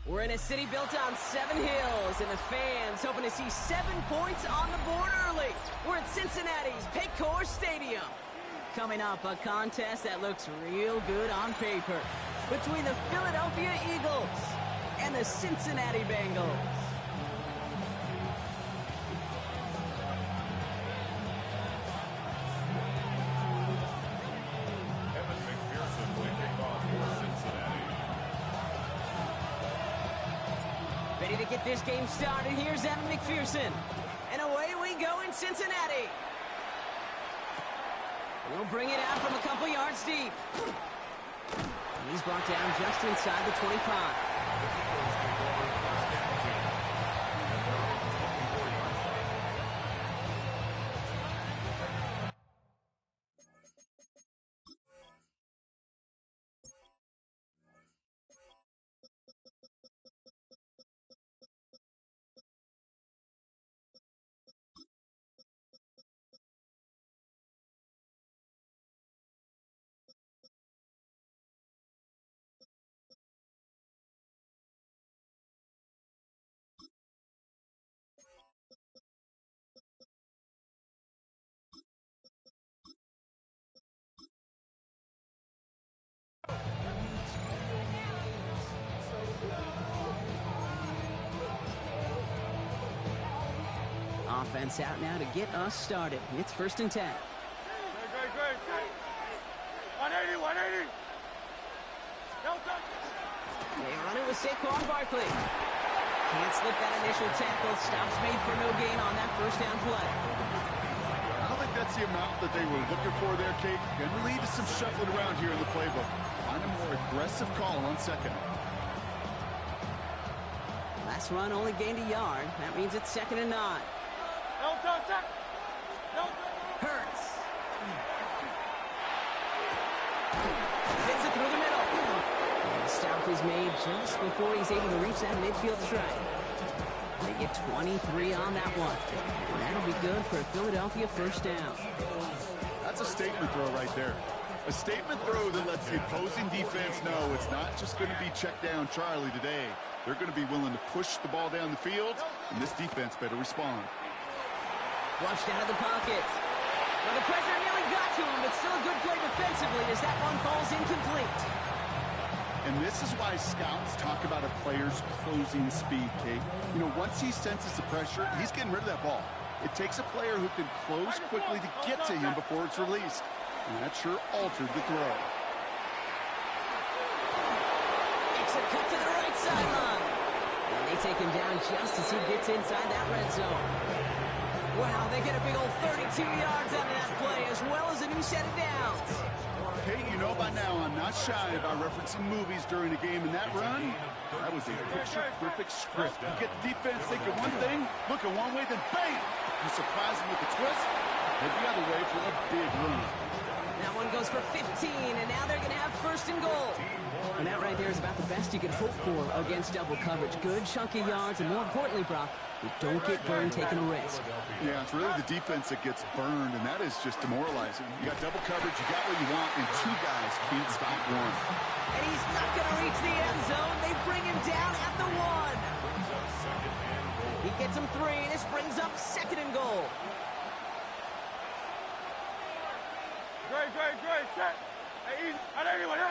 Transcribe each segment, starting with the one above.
We're in a city built on 7 hills, and the fans hoping to see 7 points on the board early. We're at Cincinnati's Paycor Stadium. Coming up, a contest that looks real good on paper between the Philadelphia Eagles and the Cincinnati Bengals. Ready to get this game started. Here's Evan McPherson. And away we go in Cincinnati. He'll bring it out from a couple yards deep. And he's brought down just inside the 25. Offense out now to get us started. It's 1st and 10. Great. 180, 180. No touch. They run it with Saquon Barkley. Can't slip that initial tackle. Stops made for no gain on that 1st down play. I don't think that's the amount that they were looking for there, Kate. Going to lead to some shuffling around here in the playbook. Find a more aggressive call on 2nd. Last run only gained a yard. That means it's 2nd and 9. No touch. No touch. Hurts. Hits it through the middle. And the stop is made just before he's able to reach that midfield strike. They get 23 on that one. And that'll be good for a Philadelphia 1st down. That's a statement throw right there. A statement throw that lets the opposing defense know it's not just going to be check down Charlie today. They're going to be willing to push the ball down the field, and this defense better respond. Flushed out of the pocket. Well, the pressure nearly got to him, but still a good play defensively as that one falls incomplete. And this is why scouts talk about a player's closing speed, Kate. You know, once he senses the pressure, he's getting rid of that ball. It takes a player who can close quickly to get to him before it's released. And that sure altered the throw. It's a cut to the right sideline. And they take him down just as he gets inside that red zone. Wow, they get a big old 32 yards out of that play, as well as a new set of downs. Hey, you know by now I'm not shy about referencing movies during a game, and that run, that was a picture-perfect script. You get the defense thinking one thing, looking one way, then bang! You surprise them with a twist, head the other way for a big run. That one goes for 15, and now they're going to have 1st and goal. And that right there is about the best you could hope for against double coverage. Good chunky yards, and more importantly, Brock, you don't get burned taking a risk. Yeah, it's really the defense that gets burned, and that is just demoralizing. You got double coverage, you got what you want, and 2 guys can't stop one. And he's not going to reach the end zone. They bring him down at the 1. He gets him 3, and this brings up 2nd and goal. Great. Check. Hey, easy. 180, 180.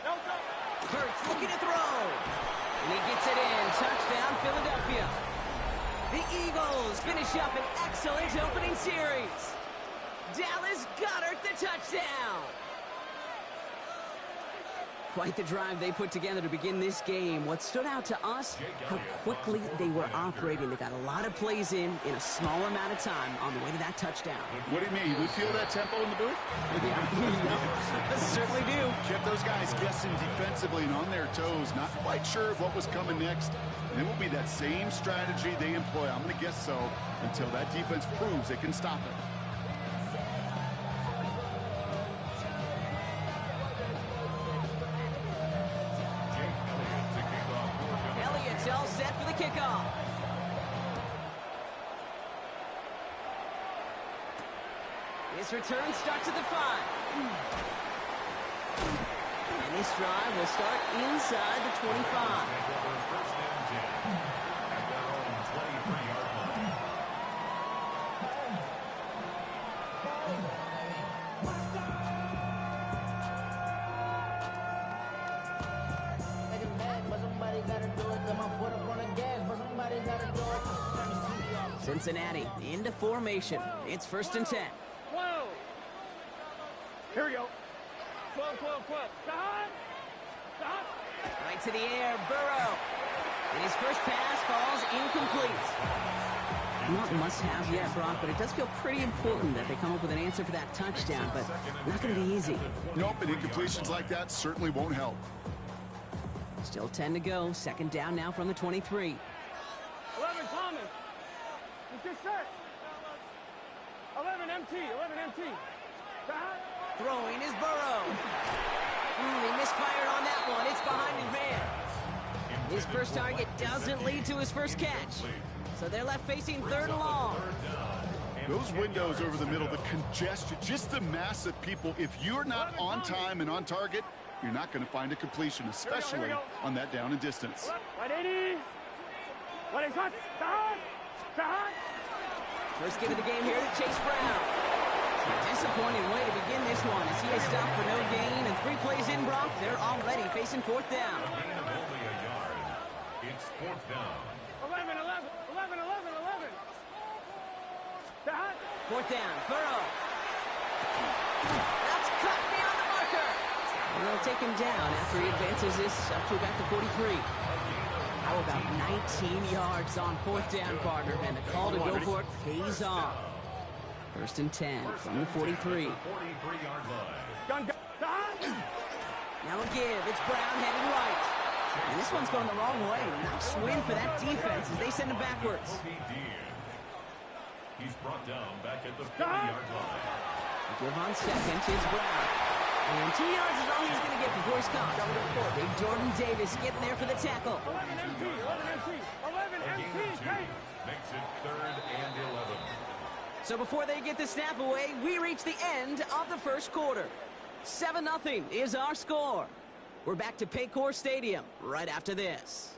No touch. Hurts looking to throw. And he gets it in. Touchdown, Philadelphia. The Eagles finish up an excellent opening series. Dallas Goedert the touchdown. Quite the drive they put together to begin this game. What stood out to us, how quickly they were operating. They got a lot of plays in a small amount of time on the way to that touchdown. What do you mean? We feel that tempo in the booth? Yeah, certainly do. Kept those guys guessing defensively and on their toes, not quite sure what was coming next. And it will be that same strategy they employ. I'm going to guess so until that defense proves they can stop it. All set for the kickoff. This return starts at the 5. And this drive will start inside the 25. Cincinnati into formation. It's 1st and 10. 12. Here we go. 12, 12, 12. Stop. Stop. Right to the air, Burrow. And his first pass falls incomplete. Not must-have yet, Brock, but it does feel pretty important that they come up with an answer for that touchdown, but not going to be easy. Nope, and incompletions like that certainly won't help. Still 10 to go. 2nd down now from the 23. 11, Thomas. He's just set. 11, MT. 11, MT. Stop. Throwing is Burrow. He misfired on that one. It's behind his man. His first target doesn't lead to his first catch. So they're left facing 3rd and long. Those windows over the middle, the congestion, just the mass of people. If you're not on time and on target, you're not going to find a completion, especially on that down and distance. 180. 180. Stop. Stop. First give of the game here to Chase Brown. A disappointing way to begin this one as he is stopped for no gain, and 3 plays in, Brock, they're already facing 4th down. It's 4th down. 11, 11, 11, 11, 11. Stop. 4th down, Burrow. That's cut beyond the marker. And they'll take him down after he advances this up to about the 43. How about 19 yards on 4th down, partner, and the call to go for it pays off. 1st and 10 from the 43. 43-yard line. Gun, gun. Stop. Now a give. It's Brown heading right. And this one's going the wrong way. Nice win for that defense as they send him backwards. He's brought down back at the 40-yard line. Give on 2nd. It's Brown. And 2 yards is all he's going to get before he's caught. Big Jordan Davis getting there for the tackle. 11 MT. 11 MT. 11 MT. Makes it 3rd and 11. So before they get the snap away, we reach the end of the 1st quarter. 7-0 is our score. We're back to Paycor Stadium right after this.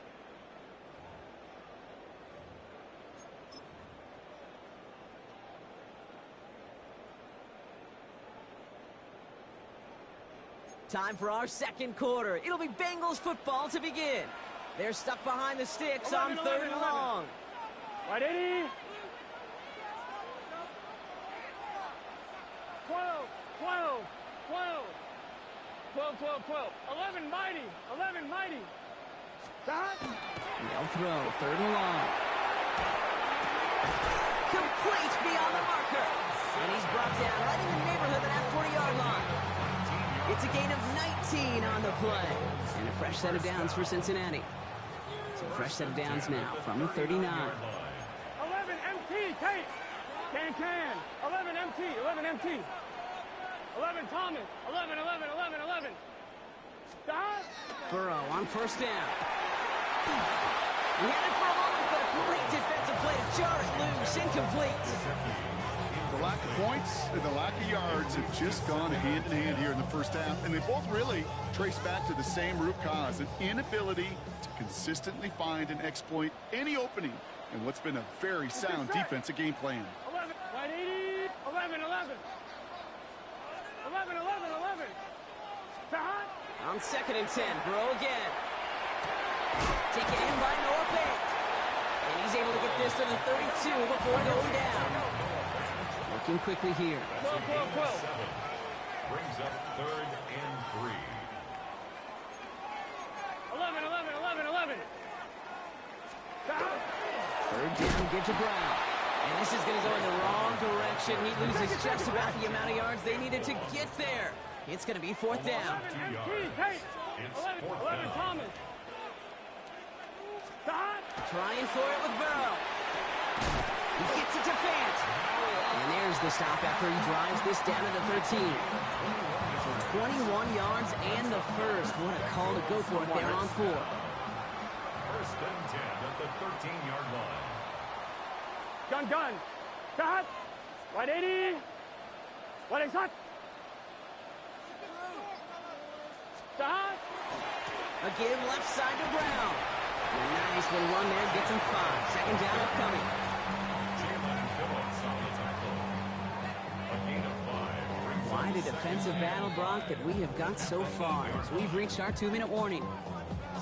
Time for our 2nd quarter. It'll be Bengals football to begin. They're stuck behind the sticks 11, on 3rd and 11. long. 180. 12, 12, 12. 12, 12, 12. 11 mighty. 11 mighty. Stop. They'll throw 3rd and long. Complete beyond the marker. And he's brought down right in the neighborhood of that 40-yard line. It's a gain of 19 on the play. And a fresh set of downs for Cincinnati. So a fresh set of downs now from the 39. 11 MT. Kate. Can. 11 MT. 11 MT. 11 Thomas. 11, 11, 11, 11. Stop. Burrow on 1st down. He had it for a moment, but a great defensive play to jar it loose. Incomplete. The lack of points and the lack of yards have just gone hand in hand here in the 1st half, and they both really trace back to the same root cause, an inability to consistently find and exploit any opening in what's been a very sound defensive game plan. 11, 180, 11, 11. 11, 11, 11. Stop. On 2nd and 10, Burrow again. Taken in by Noah Payne. And he's able to get this to the 32 before going down. Working quickly here. 12, 12, 12. Brings up 3rd and 3. 11, 11, 11, 11. Stop. 3rd down, give to Brown. And this is going to go in the wrong direction. He loses just about the amount of yards they needed to get there. It's going to be 4th down. 11 MT. Kate. 11, 11 Thomas. Stop. Trying for it with Burrow. He gets it to Fant. And there's the stop after he drives this down to the 13. So 21 yards and the first. What a call to go for it there on 4. 1st and 10 at the 13-yard line. Gun. Stop. 180. What is that? Stop. A give left side to Brown. And a nice little run there, gets him 5. Second down upcoming. Quite a defensive battle, Brock, that we have got so far as we've reached our 2-minute warning.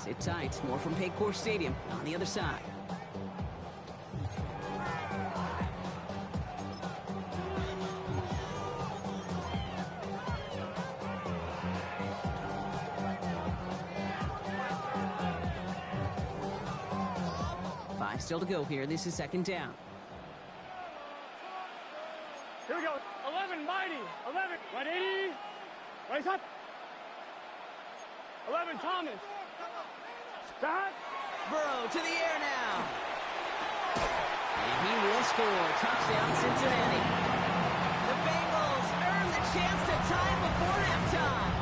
Sit tight, more from Paycor Stadium on the other side. Still to go here. This is second down. Here we go. 11, mighty. 11. 180. Rise up. 11, Thomas. Stop. Burrow to the air now. And he will score. Touchdown, Cincinnati. The Bengals earn the chance to tie before halftime.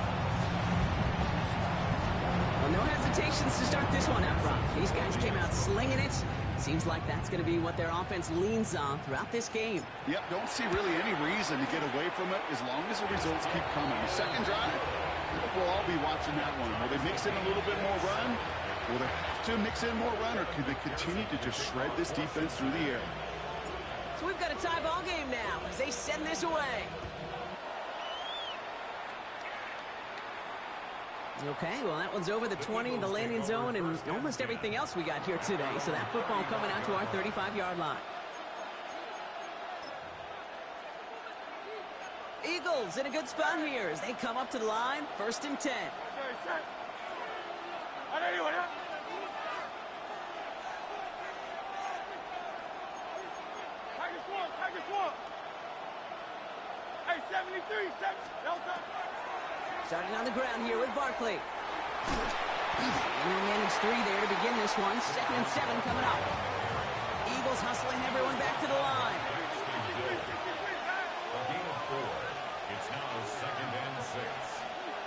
Well, no hesitations to start this one out, Brock. These guys came out slinging it. Seems like that's going to be what their offense leans on throughout this game. Yep, don't see really any reason to get away from it as long as the results keep coming. The second drive, we'll all be watching that one. Will they mix in a little bit more run? Will they have to mix in more run, or could they continue to just shred this defense through the air? So we've got a tie ball game now as they send this away. Okay, well, that one's over the 20, the landing zone, and almost everything else we got here today. So that football coming out to our 35-yard line. Eagles in a good spot here as they come up to the line. 1st and 10. Hey, 73, 7, Delta. Starting on the ground here with Barkley. And he'll manage 3 there to begin this one. 2nd and 7 coming up. Eagles hustling everyone back to the line. A gain of 4. It's now 2nd and 6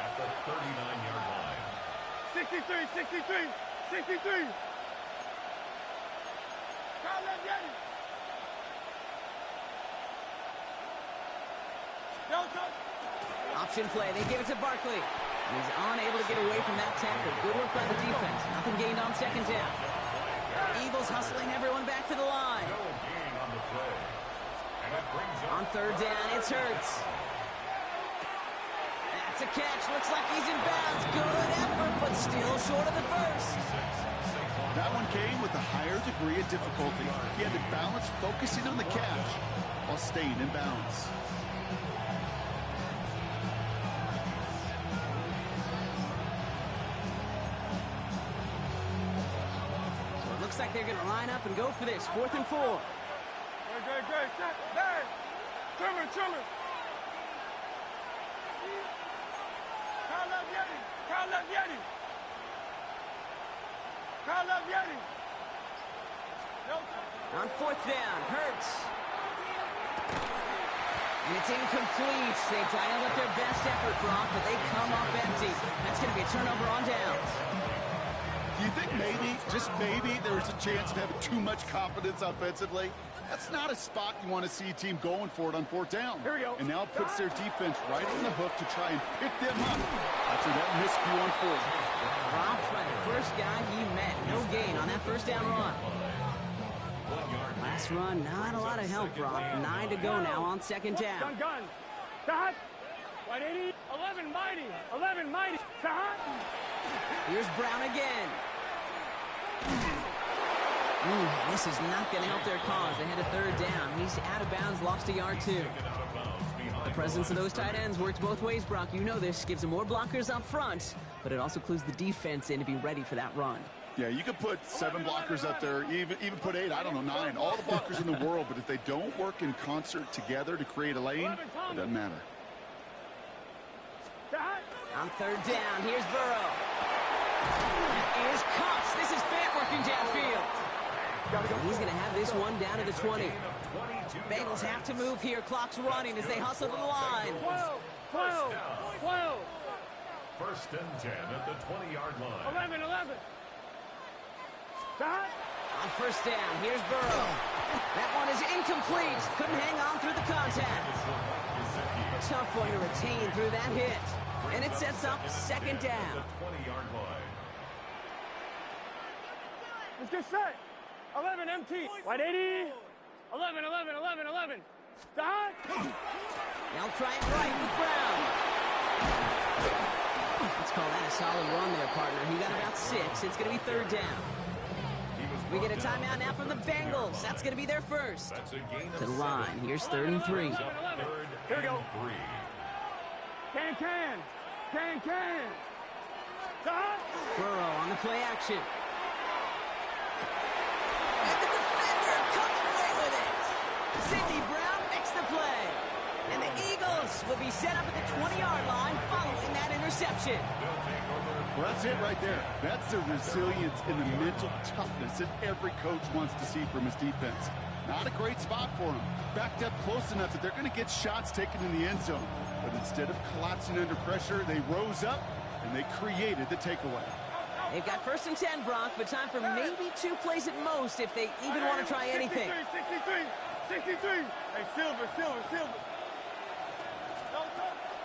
at the 39-yard line. 63, 63, 63. Kyle Yeti. Delta. Option play. They give it to Barkley. He's unable to get away from that tackle. Good work by the defense. Nothing gained on 2nd down. Eagles hustling everyone back to the line. No gain on the play. And it brings up On 3rd down, it's Hurts. That's a catch. Looks like he's in bounds. Good effort, but still short of the first. That one came with a higher degree of difficulty. He had to balance focusing on the catch while staying in bounds. Looks like they're going to line up and go for this. 4th and 4. Good. Hey, Trimmer. Kyle Yeti. On 4th down, Hurts. And it's incomplete. They dialed up their best effort, Brock, but they come up empty. That's going to be a turnover on downs. Do you think maybe, just maybe, there's a chance of having too much confidence offensively? That's not a spot you want to see a team going for it on 4th down. Here we go. And now it puts their defense right on the hook to try and pick them up after that miscue on 4th. Dropped by the first guy he met. No gain on that 1st down run. Last run, not a lot of help, Brock. 9 to go now on 2nd down. Gun. Dot. 180. 11, mighty. 11, mighty. Dot. Here's Brown again. This is not going to help their cause. They had a 3rd down. He's out of bounds, lost a yard too. The presence of those tight ends works both ways, Brock. You know this. Gives them more blockers up front, but it also clues the defense in to be ready for that run. Yeah, you could put 7 blockers up there, even put 8, I don't know, 9. All the blockers in the world, but if they don't work in concert together to create a lane, it doesn't matter. On 3rd down, here's Burrow. That is Cox. This is Fant working downfield. He's going to have this one down to the 20. Bengals have to move here. Clock's running as they hustle to the line. 12. 1st and 10 at the 20-yard line. 11. Dot. On 1st down, here's Burrow. That one is incomplete. Couldn't hang on through the contact. Tough one to retain through that hit. And it sets up 2nd down. 20-yard line. Let's get set. 11 MT. White 80. 11, 11, 11, 11. Dot. They'll try it right with Brown. Let's call that a solid run there, partner. He got about 6. It's going to be 3rd down. We get a timeout now from the Bengals. That's going to be their first. To the line. Here's 3rd and 3. Here we go. Can. Dot. Burrow on the play action. And the defender comes away with it. Sidney Brown makes the play. And the Eagles will be set up at the 20-yard line following that interception. Well, that's it right there. That's the resilience and the mental toughness that every coach wants to see from his defense. Not a great spot for him. Backed up close enough that they're going to get shots taken in the end zone. But instead of collapsing under pressure, they rose up and they created the takeaway. They've got 1st and 10, Brock, but time for maybe 2 plays at most if they even want to try anything. 63. Hey, Silver.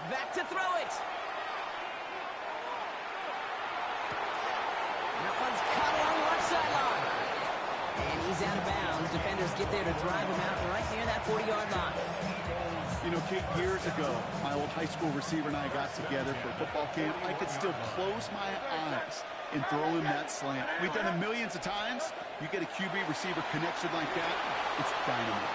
Back to throw it. That one's caught along the left sideline. And he's out of bounds. Defenders get there to drive him out right near that 40-yard line. You know, Kate, years ago, my old high school receiver and I got together for football camp. I could still close my eyes and throw him that slant. We've done it millions of times. You get a QB receiver connection like that, it's dynamite.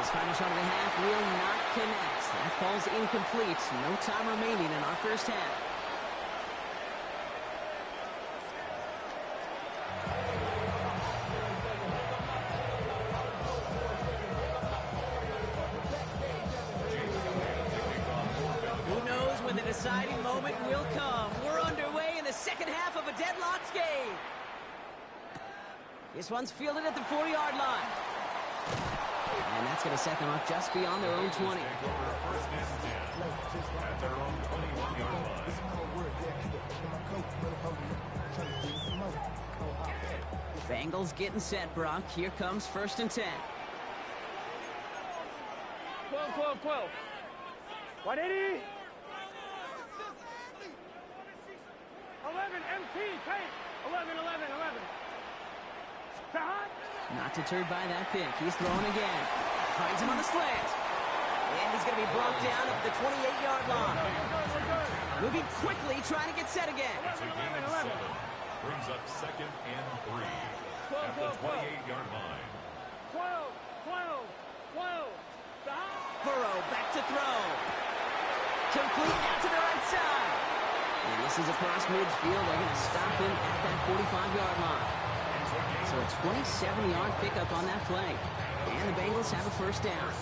His final shot of the half will not connect. That falls incomplete. No time remaining in our first half. Who knows when the deciding moment will come. We're underway in the second half of a deadlocked game. This one's fielded at the 40-yard line. And that's going to set them up just beyond their own 20. Bengals getting set, Brock. Here comes 1st and 10. 12. 180. 11 MT. Kate. 11. Dot. Not deterred by that pick. He's throwing again. Finds him on the slant. And he's going to be brought down at the 28-yard line. Moving quickly, trying to get set again. Brings up 2nd and 3 at the 28-yard line. 12. Dot. Burrow back to throw. Complete out to the right side. And this is across midfield. They're going to stop him at that 45-yard line. So a 27-yard pickup on that play. And the Bengals have a 1st down.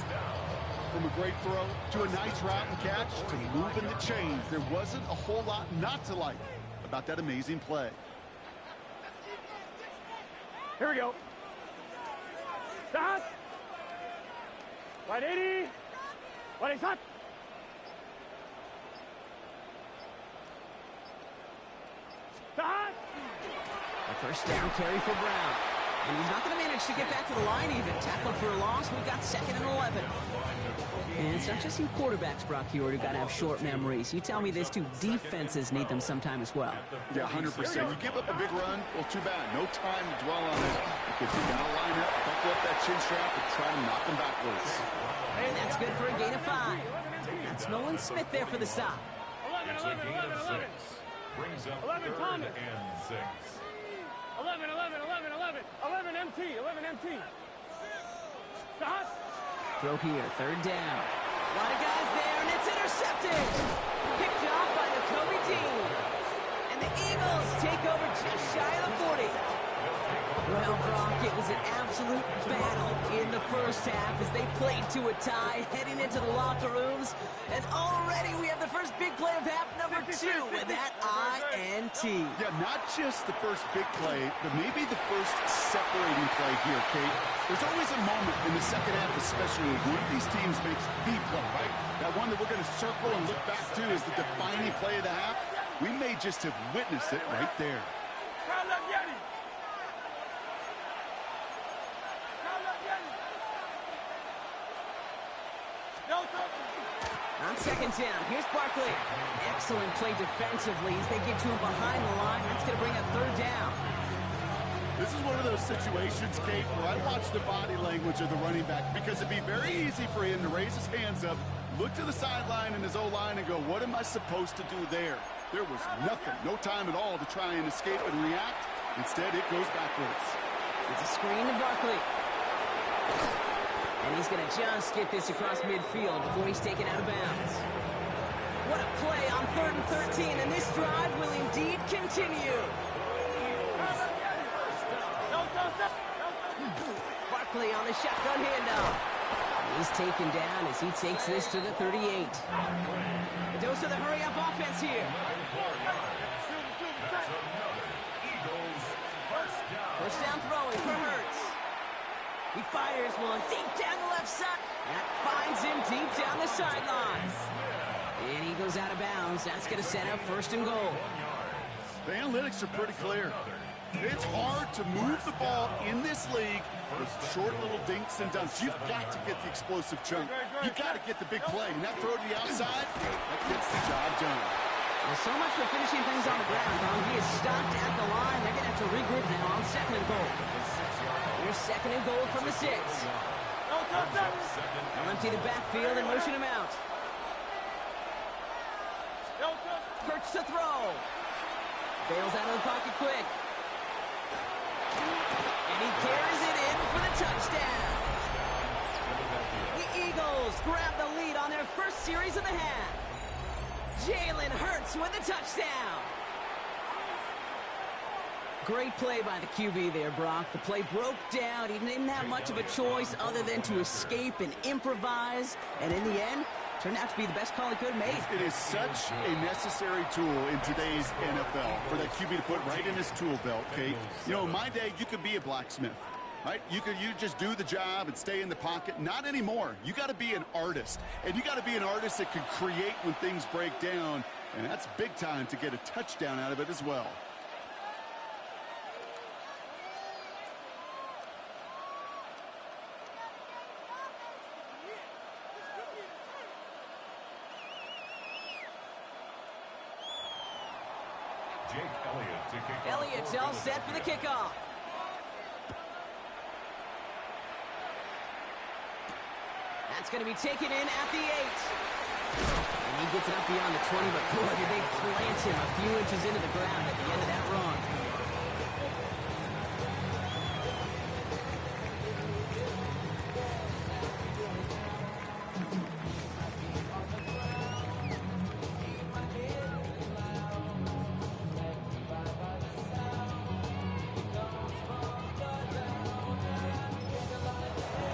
From a great throw to a nice route and catch to moving the chains, there wasn't a whole lot not to like about that amazing play. Here we go. Dot. 180. 180. Dot. A 1st down carry for Brown. And he's not going to manage to get back to the line even. Tackled for a loss. We've got 2nd and 11. And it's not just you quarterbacks, Brock Huard, who got to have short memories. You tell me this too. Defenses need them sometime as well. Yeah, 100%. You give up a big run, well, too bad. No time to dwell on it because you got to line up, buckle up that chin strap, and try to knock them backwards. And that's good for a gain of 5. That's Nolan Smith there for the stop. It's a gain of 6. Brings up 3rd and 6. 11 MT. Dot. Throw here, 3rd down. A lot of guys there, and it's intercepted. Picked off by Nakobe Dean. And the Eagles take over just shy of the 40. Well, Brock, it was an absolute battle in the first half as they played to a tie, heading into the locker rooms. And already we have the first big play of half number 2 with that INT. Yeah, not just the first big play, but maybe the first separating play here, Kate. There's always a moment in the second half, especially when one of these teams makes the play, right? That one that we're going to circle and look back to as the defining play of the half. We may just have witnessed it right there. On 2nd down, here's Barkley. Excellent play defensively as they get to him behind the line. That's going to bring up third down. This is one of those situations, Kate, where I watch the body language of the running back because it'd be very easy for him to raise his hands up, look to the sideline in his O-line and go, what am I supposed to do there? There was nothing, no time at all to try and escape and react. Instead, it goes backwards. It's a screen to Barkley. And he's going to just get this across midfield before he's taken out of bounds. What a play on 3rd and 13, and this drive will indeed continue. Barkley on the shotgun handoff. He's taken down as he takes this to the 38. A dose of the hurry-up offense here. First down throwing for Hurts. He fires one deep down the left side. That finds him deep down the sideline. And he goes out of bounds. That's going to set up 1st and goal. The analytics are pretty clear. It's hard to move the ball in this league with short little dinks and dunks. You've got to get the explosive chunk. You've got to get the big play. And that throw to the outside, that gets the job done. Well, so much for finishing things on the ground, Tom. He is stopped at the line. They're going to have to regroup now on 2nd and goal. Here's 2nd and goal from the 6. They'll empty the backfield and motion him out. Hurts to throw. Bails out of the pocket quick. And he carries it in for the touchdown. The Eagles grab the lead on their first series of the half. Jalen Hurts with the touchdown. Great play by the QB there, Brock. The play broke down. He didn't have much of a choice other than to escape and improvise. And in the end, turned out to be the best call he could have made. It is such a necessary tool in today's NFL for that QB to put right in his tool belt, Kate. You know, in my day, you could be a blacksmith, right? You just do the job and stay in the pocket. Not anymore. You got to be an artist. And you got to be an artist that can create when things break down. And that's big time to get a touchdown out of it as well. Elliott's all set for the kickoff. That's going to be taken in at the 8. And he gets it up beyond the 20, but boy, did they plant him a few inches into the ground at the end of that run.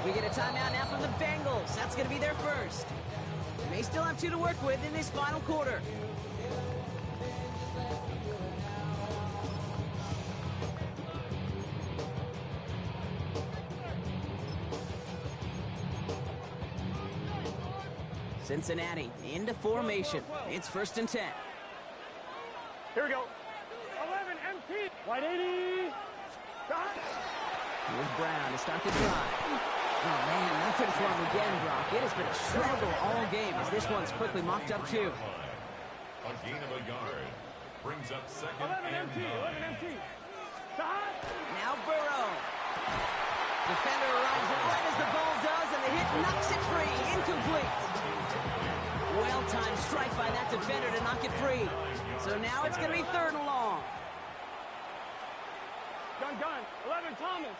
We get a timeout now from the Bengals. That's going to be their first. They may still have 2 to work with in this final quarter. Cincinnati into formation. It's 1st and 10. Here we go. 11 MT. Wide 80. Here's Brown to start the drive. Oh, man, nothing for him again, Brock. It has been a struggle all game as this one's quickly mocked up, too. A gain of a yard. Brings up 2nd 11 and MT. 11 MT. 9. Now Burrow. Defender arrives right as the ball does, and the hit knocks it free. Incomplete. Well-timed strike by that defender to knock it free. So now it's going to be 3rd and long. Gun. 11 Thomas.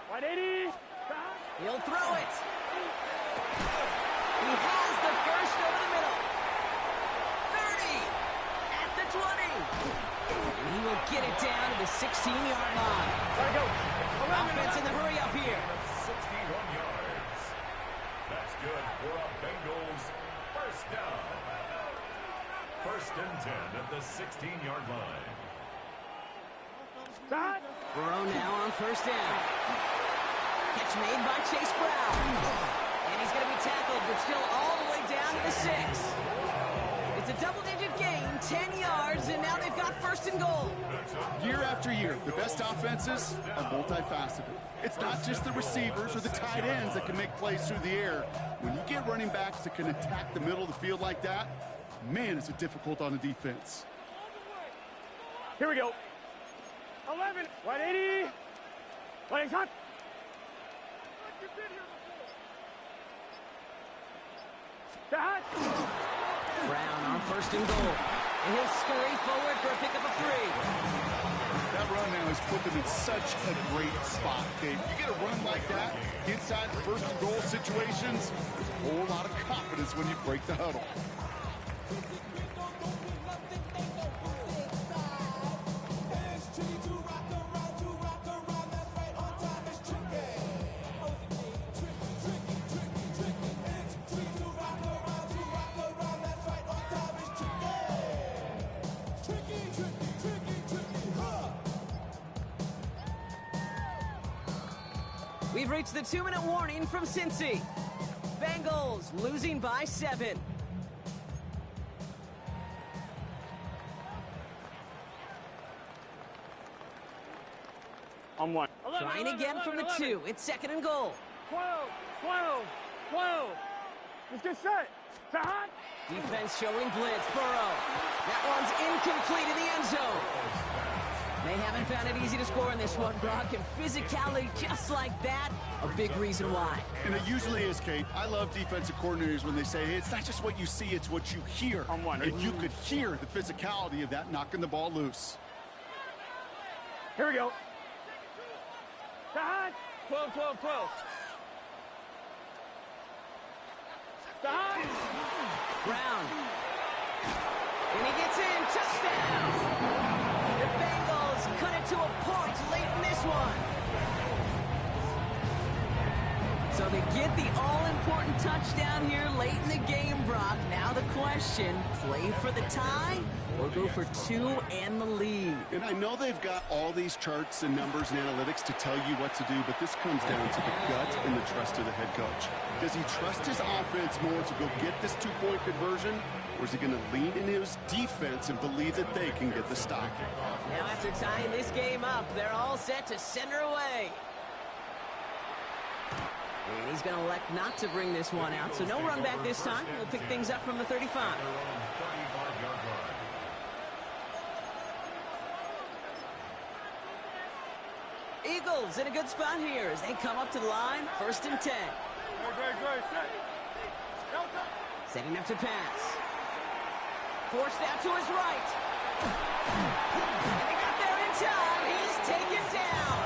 Wide 80. He'll throw it. He has the first over the middle. 30 at the 20. And he will get it down to the 16-yard line. There we go. Offense in the hurry up here. 61 yards. That's good for a Bengals first down. 1st and 10 at the 16-yard line. Burrow now on 1st down. Catch made by Chase Brown. And he's going to be tackled, but still all the way down to the 6. It's a double-digit gain, 10 yards, and now they've got 1st and goal. Year after year, the best offenses are multifaceted. It's not just the receivers or the tight ends that can make plays through the air. When you get running backs that can attack the middle of the field like that, Man, is it difficult on the defense. Here we go. 11, 180. Playing hot. Brown on first and goal. And he'll scurry forward for a pickup of 3. That run now has put them in such a great spot, Dave. You get a run like that inside first and goal situations, there's a whole lot of confidence when you break the huddle. We've reached the 2-minute warning from Cincy. Bengals losing by 7. On 1. Trying again from the 2. It's 2nd and goal. 12, 12, 12. Let's get set. To hot. Defense showing blitz. Burrow. That one's incomplete in the end zone. They haven't found it easy to score in this one, Brock, and physicality just like that, a big reason why. And it usually is, Kate. I love defensive coordinators when they say, hey, it's not just what you see, it's what you hear. On 1. And you could hear the physicality of that knocking the ball loose. Here we go. To hot. 12, 12, 12. To hot. Brown. And he gets in. Touchdown. The Bengals cut it to a point late in this one. So they get the all-important touchdown here late in the game, Brock. Now the question, play for the tie or go for 2 and the lead? And I know they've got all these charts and numbers and analytics to tell you what to do, but this comes down to the gut and the trust of the head coach. Does he trust his offense more to go get this 2-point conversion, or is he going to lean in his defense and believe that they can get the stop? Now after tying this game up, they're all set to send her away. And he's going to elect not to bring this one out, so no run back this time. We'll pick things up from the 35. Eagles in a good spot here as they come up to the line, 1st and 10. Setting up to pass. Forced out to his right. And he got there in time. He's taken down.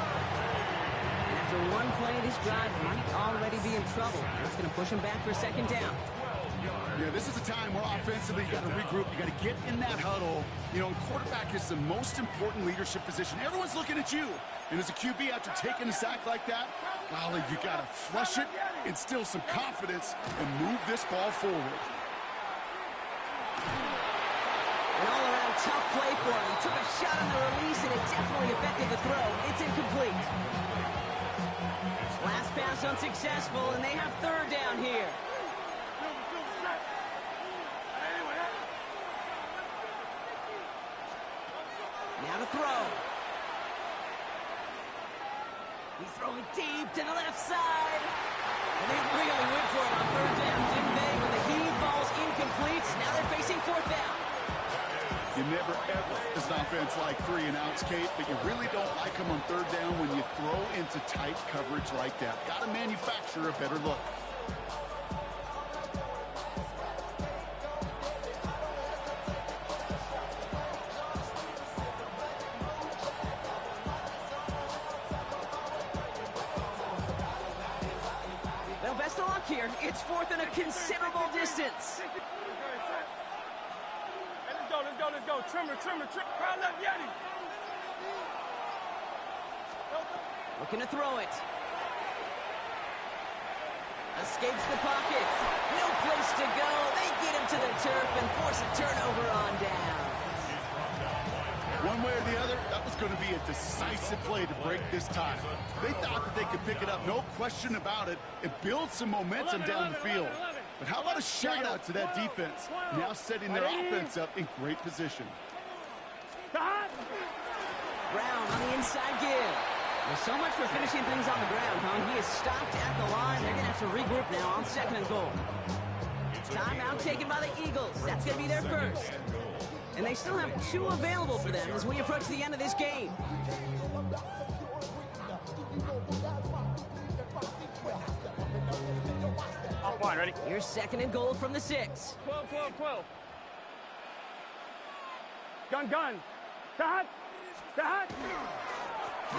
And after one play, this drive might already be in trouble. That's going to push him back for 2nd down. Yeah, this is a time where offensively you got to regroup. You got to get in that huddle. You know, quarterback is the most important leadership position. Everyone's looking at you. And as a QB, after taking a sack like that, golly, you got to flush it, instill some confidence, and move this ball forward. An all-around tough play for him. He took a shot on the release, and it definitely affected the throw. It's incomplete. Last pass unsuccessful, and they have 3rd down here. Now to throw. He's throwing deep to the left side. And they really went for it on 3rd down, didn't they? When the heave falls incomplete, now they're facing 4th down. You never, ever, as an offense, like 3 and outs, Kate, but you really don't like them on 3rd down when you throw into tight coverage like that. Got to manufacture a better look. Well, best of luck here. It's 4th and a considerable distance. Let's go. Trimmer. Crowd left, Yeti. Looking to throw it. Escapes the pocket. No place to go. They get him to the turf and force a turnover on down. One way or the other, that was going to be a decisive play to break this tie. They thought that they could pick it up, no question about it, and build some momentum down the field. But how about a shout out to that defense, now setting their offense up in great position. Brown on the inside give. Well, so much for finishing things on the ground, huh? He is stopped at the line. They're going to have to regroup now on 2nd and goal. Timeout taken by the Eagles. That's going to be their first. And they still have 2 available for them as we approach the end of this game. Offline, ready? Here's 2nd and goal from the 6. 12, 12, 12. Gun, gun. Dot. Dot.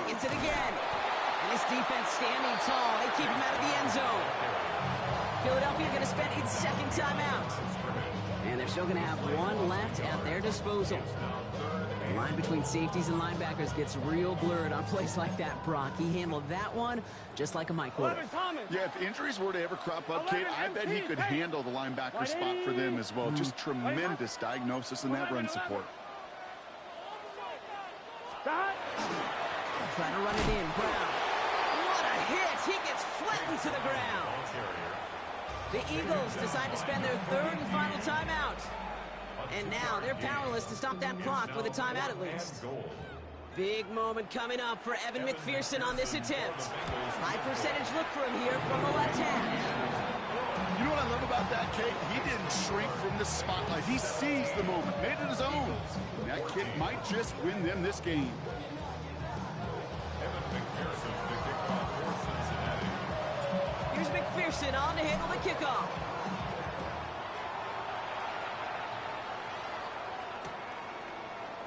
He gets it again. And his defense standing tall. They keep him out of the end zone. Philadelphia going to spend its 2nd timeout. And they're still going to have 1 left at their disposal. The line between safeties and linebackers gets real blurred on plays like that, Brock. He handled that one just like a Mike would have. Yeah, if injuries were to ever crop up, Kate, I bet he could handle the linebacker spot for them as well. Just tremendous diagnosis in that run support. Trying to run it in. Brown. What a hit! He gets flattened to the ground. The Eagles decide to spend their 3rd and final timeout. And now they're powerless to stop that clock with a timeout at least. Big moment coming up for Evan McPherson on this attempt. High percentage look for him here from the left hand. You know what I love about that, Kate? He didn't shrink from the spotlight. He seized the moment, made it his own. And that kick might just win them this game. Here's McPherson on to handle the kickoff.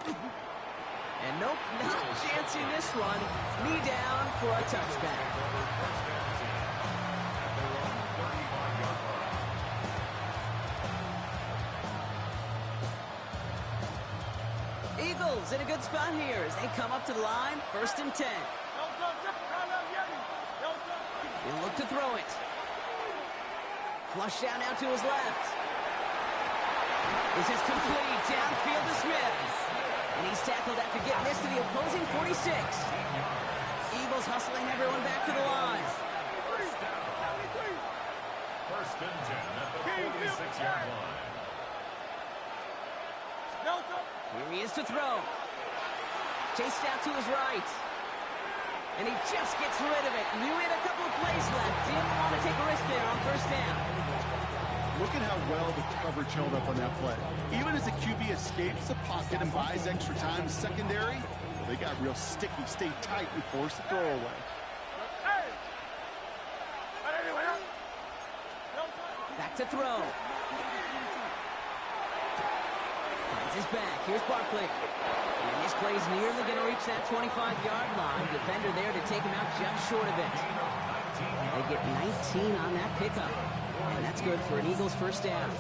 And nope, not a chance in this one. Knee down for a touchback. Eagles in a good spot here as they come up to the line, 1st and 10. He'll look to throw it. Flush down now to his left. This is complete. Downfield to Smith. And he's tackled after getting this to the opposing 46. Eagles hustling everyone back to the line. 1st and 10 at the 46-yard line. Here he is to throw. Chased out to his right. And he just gets rid of it. Knew he had a couple of plays left. Didn't want to take a risk there on 1st down. Look at how well the coverage held up on that play. Even as the QB escapes the pocket and buys extra time secondary, they got real sticky, stayed tight, and forced the throw away. Back to throw. Finds his back. Here's Barkley. And this play's nearly going to reach that 25-yard line. Defender there to take him out just short of it. They get 19 on that pickup. And that's good for an Eagles 1st down.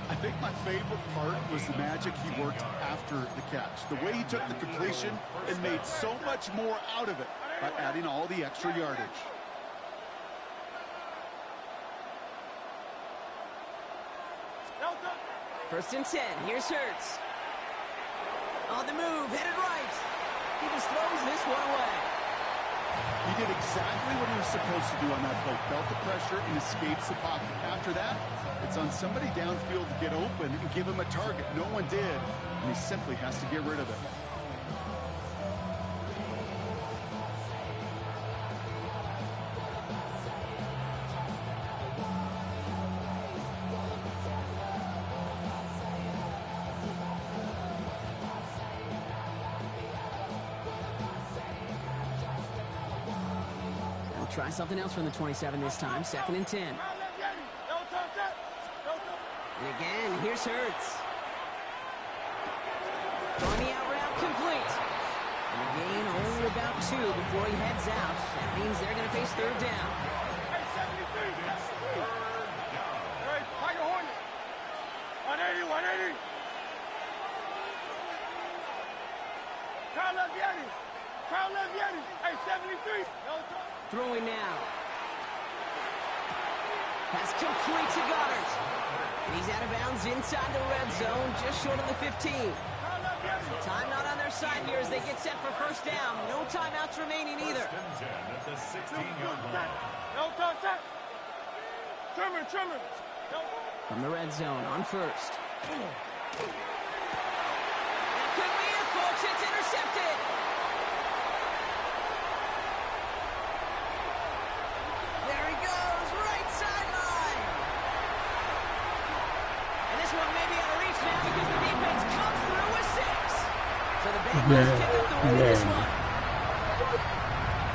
I think my favorite part was the magic he worked after the catch. The way he took the completion and made so much more out of it by adding all the extra yardage. First and 10. Here's Hurts. On the move, headed right. He just throws this one away. He did exactly what he was supposed to do on that play. Felt the pressure and escapes the pocket. After that, it's on somebody downfield to get open and give him a target. No one did, and he simply has to get rid of it. Try something else from the 27 this time. 2nd and 10. And again, here's Hurts. Throwing the out route complete. And a gain only about 2 before he heads out. That means they're going to face 3rd down. Tiger Hornet. 180, 180. Carl Leviani. Carl Leviani. Hey, 73. Throwing now. Pass complete to Goddard. And he's out of bounds inside the red zone, just short of the 15. Time not on their side here as they get set for 1st down. No timeouts remaining either. 1st and 10 at the 16-yard line. No touch that. Trimmer. From the red zone on 1st. It could be it, folks. It's intercepted. There he goes, right sideline. Bengals pick up the win in this one.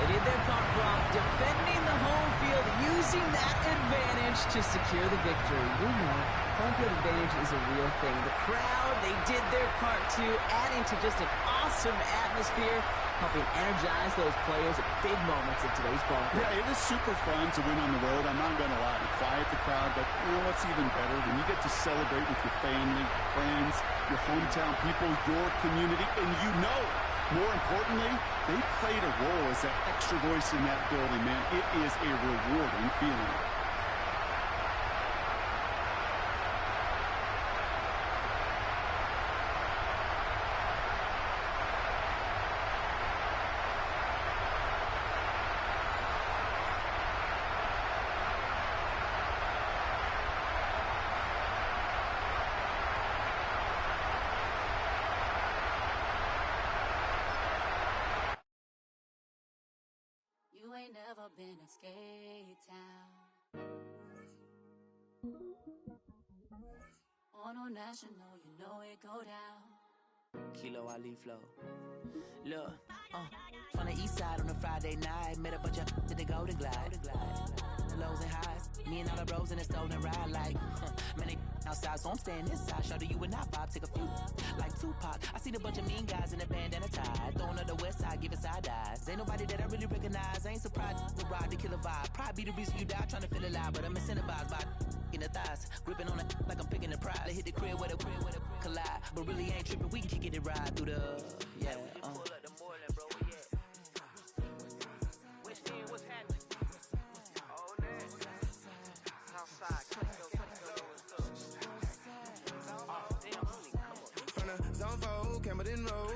They did their part, Brock, defending the home field, using that advantage to secure the victory. We know home field advantage is a real thing. The crowd, they did their part too, adding to just an awesome atmosphere, helping energize those players at big moments of today's ball game. Yeah, it is super fun to win on the road. I'm not going to lie, to quiet the crowd, but you know what's even better? When you get to celebrate with your family, friends, your hometown people, your community, and you know, more importantly, they played a role as that extra voice in that building, man. It is a rewarding feeling. You ain't never been in skate town. On no national, you know it go down. Kilo Ali flow. Look, from the east side on a Friday night, met a bunch of to the Golden Glide. The lows and highs, me and all the bros in a stolen ride, like, man, they outside, so I'm staying inside. Show you and I vibe, take a few, like Tupac. I seen a bunch of mean guys in a bandana tie, throwing up the west side, giving side eyes. Ain't nobody that I really recognize, I ain't surprised to ride the killer vibe. Probably be the reason you die, trying to feel alive, but I'm incentivized by in the thighs, gripping on it like I'm picking the prize. They hit the crib with a collide, but really ain't tripping. We can kick it and ride through the yeah. Zone 4, Campbellton Road.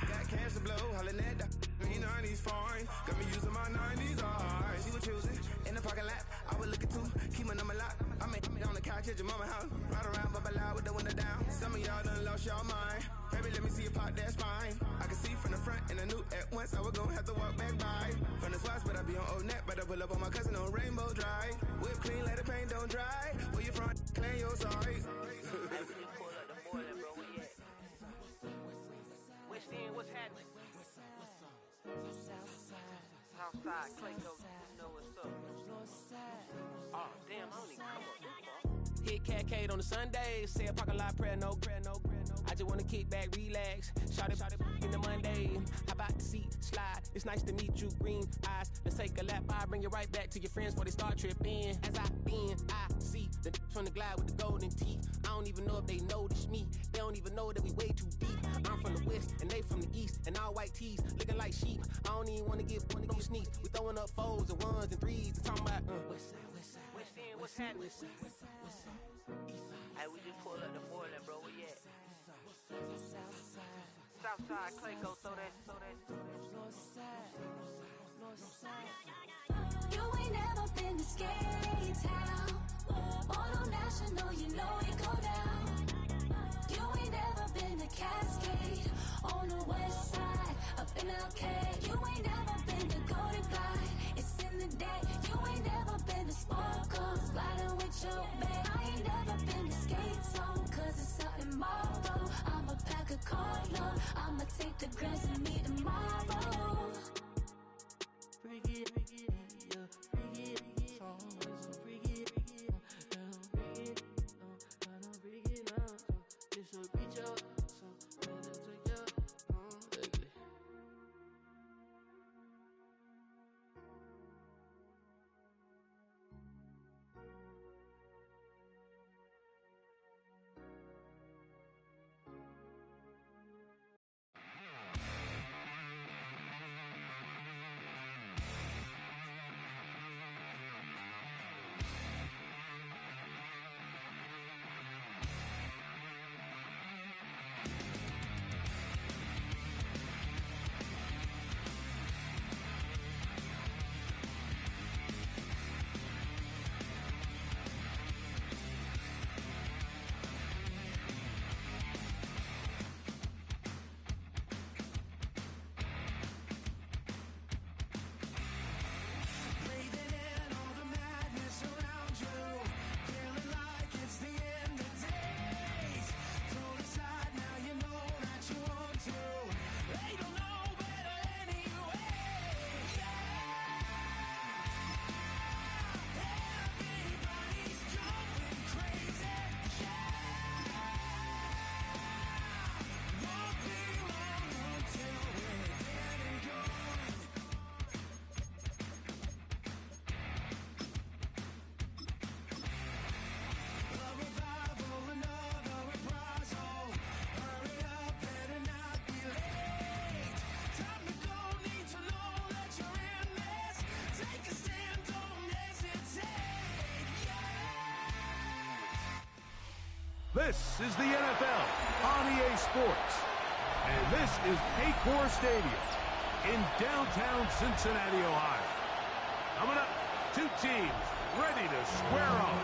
Got cash to blow, hollin' at the 90s foreign. Got me using my 90s, alright. She was choosing in the parking lot. I was looking too, keep my number locked. I made on the couch at your mama house. Ride around, bubble loud with the window down. Some of y'all done lost y'all mind. Baby, let me see you pop that spine. I can see from the front and I knew at once I was gonna have to walk back by. From the spots, but I be on Old Net. Better pull up on my cousin on Rainbow Drive. Whip clean, let the paint don't dry. Where you from? Claim your sorry. What's happening? Southside, Clayco, you know what's up. Oh, damn, I don't even come up. Hit Catcade on the Sundays, say a parking lot prayer, no. I just wanna kick back, relax, shout it in the Monday. How about the seat, slide, it's nice to meet you, green eyes. Let's take a lap, I'll bring you right back to your friends before they start tripping. As I see the from the glide with the golden teeth. I don't even know if they notice me. They don't even know that we way too deep. I'm from the west and they from the east, and all white tees looking like sheep. I don't even wanna give one of them sneaks. We throwing up fours and ones and threes and talking about what's happening? Hey, we just pulled up the Moreland, bro. Where you at? Southside, Clayco, throw that. You ain't never been to skate town. On no national, you know it go down. You ain't never been to Cascade. On the west side, up in LK. You ain't never been to Golden Glide. It's in the day. You ain't never been to Sparkle, sliding with your babe. I ain't never been to Skate Zone, cause it's out in Marlboro. I'ma pack a car, I'ma take the grams and meet tomorrow. Bring it, yeah, bring it, songs, bring it, bring it, I don't bring it up, this will reach up, so better take your, ugly. This is the NFL on EA Sports. And this is Paycor Stadium in downtown Cincinnati, Ohio. Coming up, two teams ready to square off.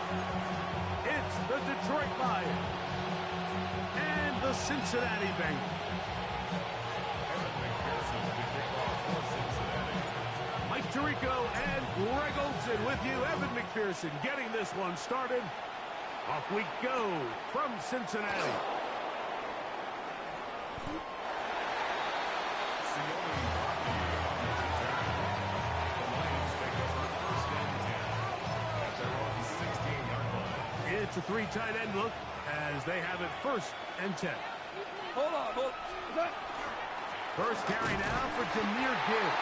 It's the Detroit Lions and the Cincinnati Bengals. Mike Tirico and Greg Olsen with you. Evan McPherson getting this one started. Off we go from Cincinnati. It's a three tight end look as they have it 1st and 10. Hold on. First carry now for Jahmyr Gibbs.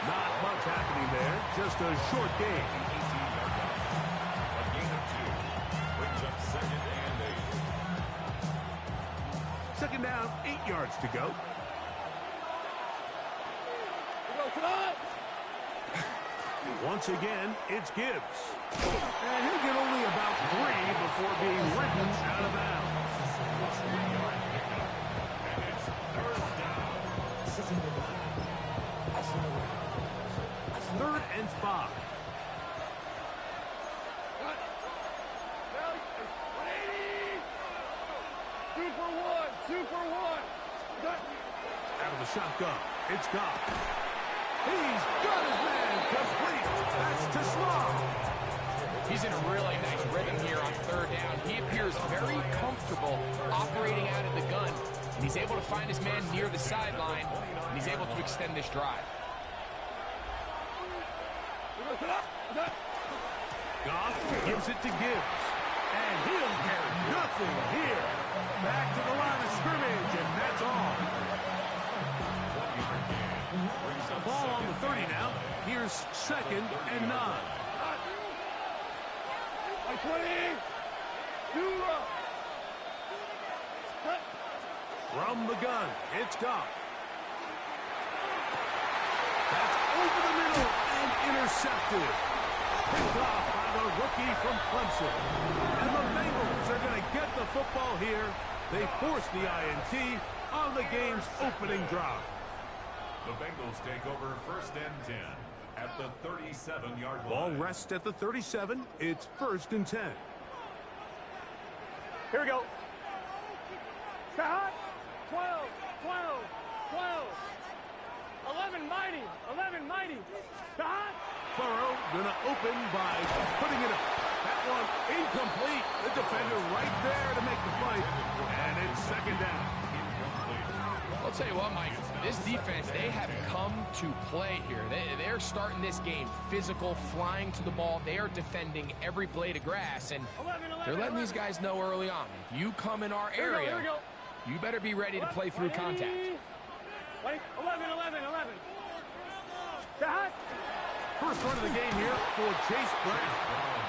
Not much happening there, just a short gain. A gain of 2. Brings up 2nd and 8. Second down, 8 yards to go. Once again, it's Gibbs. And he'll get only about 3 before being ridden out of bounds. And it's 3rd down. 3rd and 5. Two for one. Out of the shotgun, it's Goff. He's got his man complete. That's to Small. He's in a really nice rhythm here on 3rd down. He appears very comfortable operating out of the gun, and he's able to find his man near the sideline, and he's able to extend this drive. Goff gives it to Gibbs, and he'll get nothing here. Back to the line of scrimmage, and that's all. Ball on the 30 now. Here's 2nd and 9. From the gun, it's Goff. That's over the middle and intercepted. Picked off by the rookie from Clemson. And the Bengals are going to get the football here. They force the INT on the game's opening drive. The Bengals take over 1st and 10 at the 37-yard line. Ball rests at the 37. It's 1st and 10. Here we go. Hot. 12. 11 mighty. Hot. Burrow gonna open by putting it up. That one incomplete. The defender right there to make the fight. And it's 2nd down. I'll tell you what, Mike, this defense, they have come to play here. They're starting this game physical, flying to the ball. They are defending every blade of grass, and they're letting these guys know early on, if you come in our area, you better be ready to play through contact. 11. First run of the game here for Chase Brown.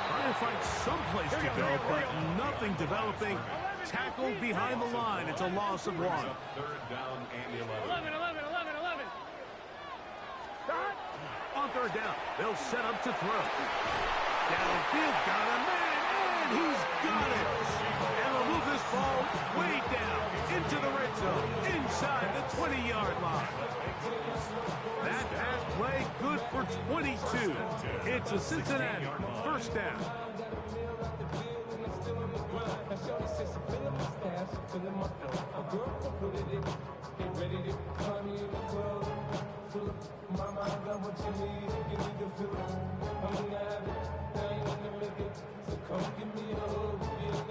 Trying to find some place to go, but nothing developing. Tackled behind the line. It's a loss of 1. 3rd down and 11. 11. On 3rd down, they'll set up to throw. Downfield, got a man, and he's got it. And they'll move this ball way down into the red zone, inside the 20-yard line. That pass play good for 22. It's a Cincinnati 1st down.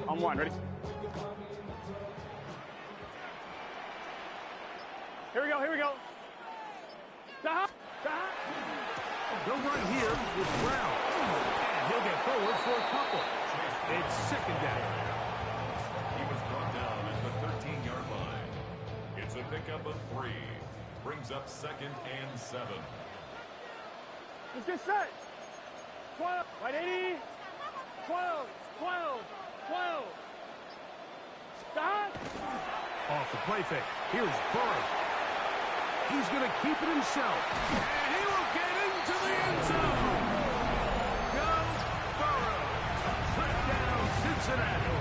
On 1, ready? Here we go. No run here with Brown. And he'll get forward for a couple. It's 2nd down. He was brought down at the 13-yard line. It's a pickup of 3. Brings up 2nd and 7. Let's get set. 12. Right 80. 12. Stop. Off the play fake. Here's Burrow. He's going to keep it himself. And he will get into the end zone. Go Burrow. Touchdown Cincinnati.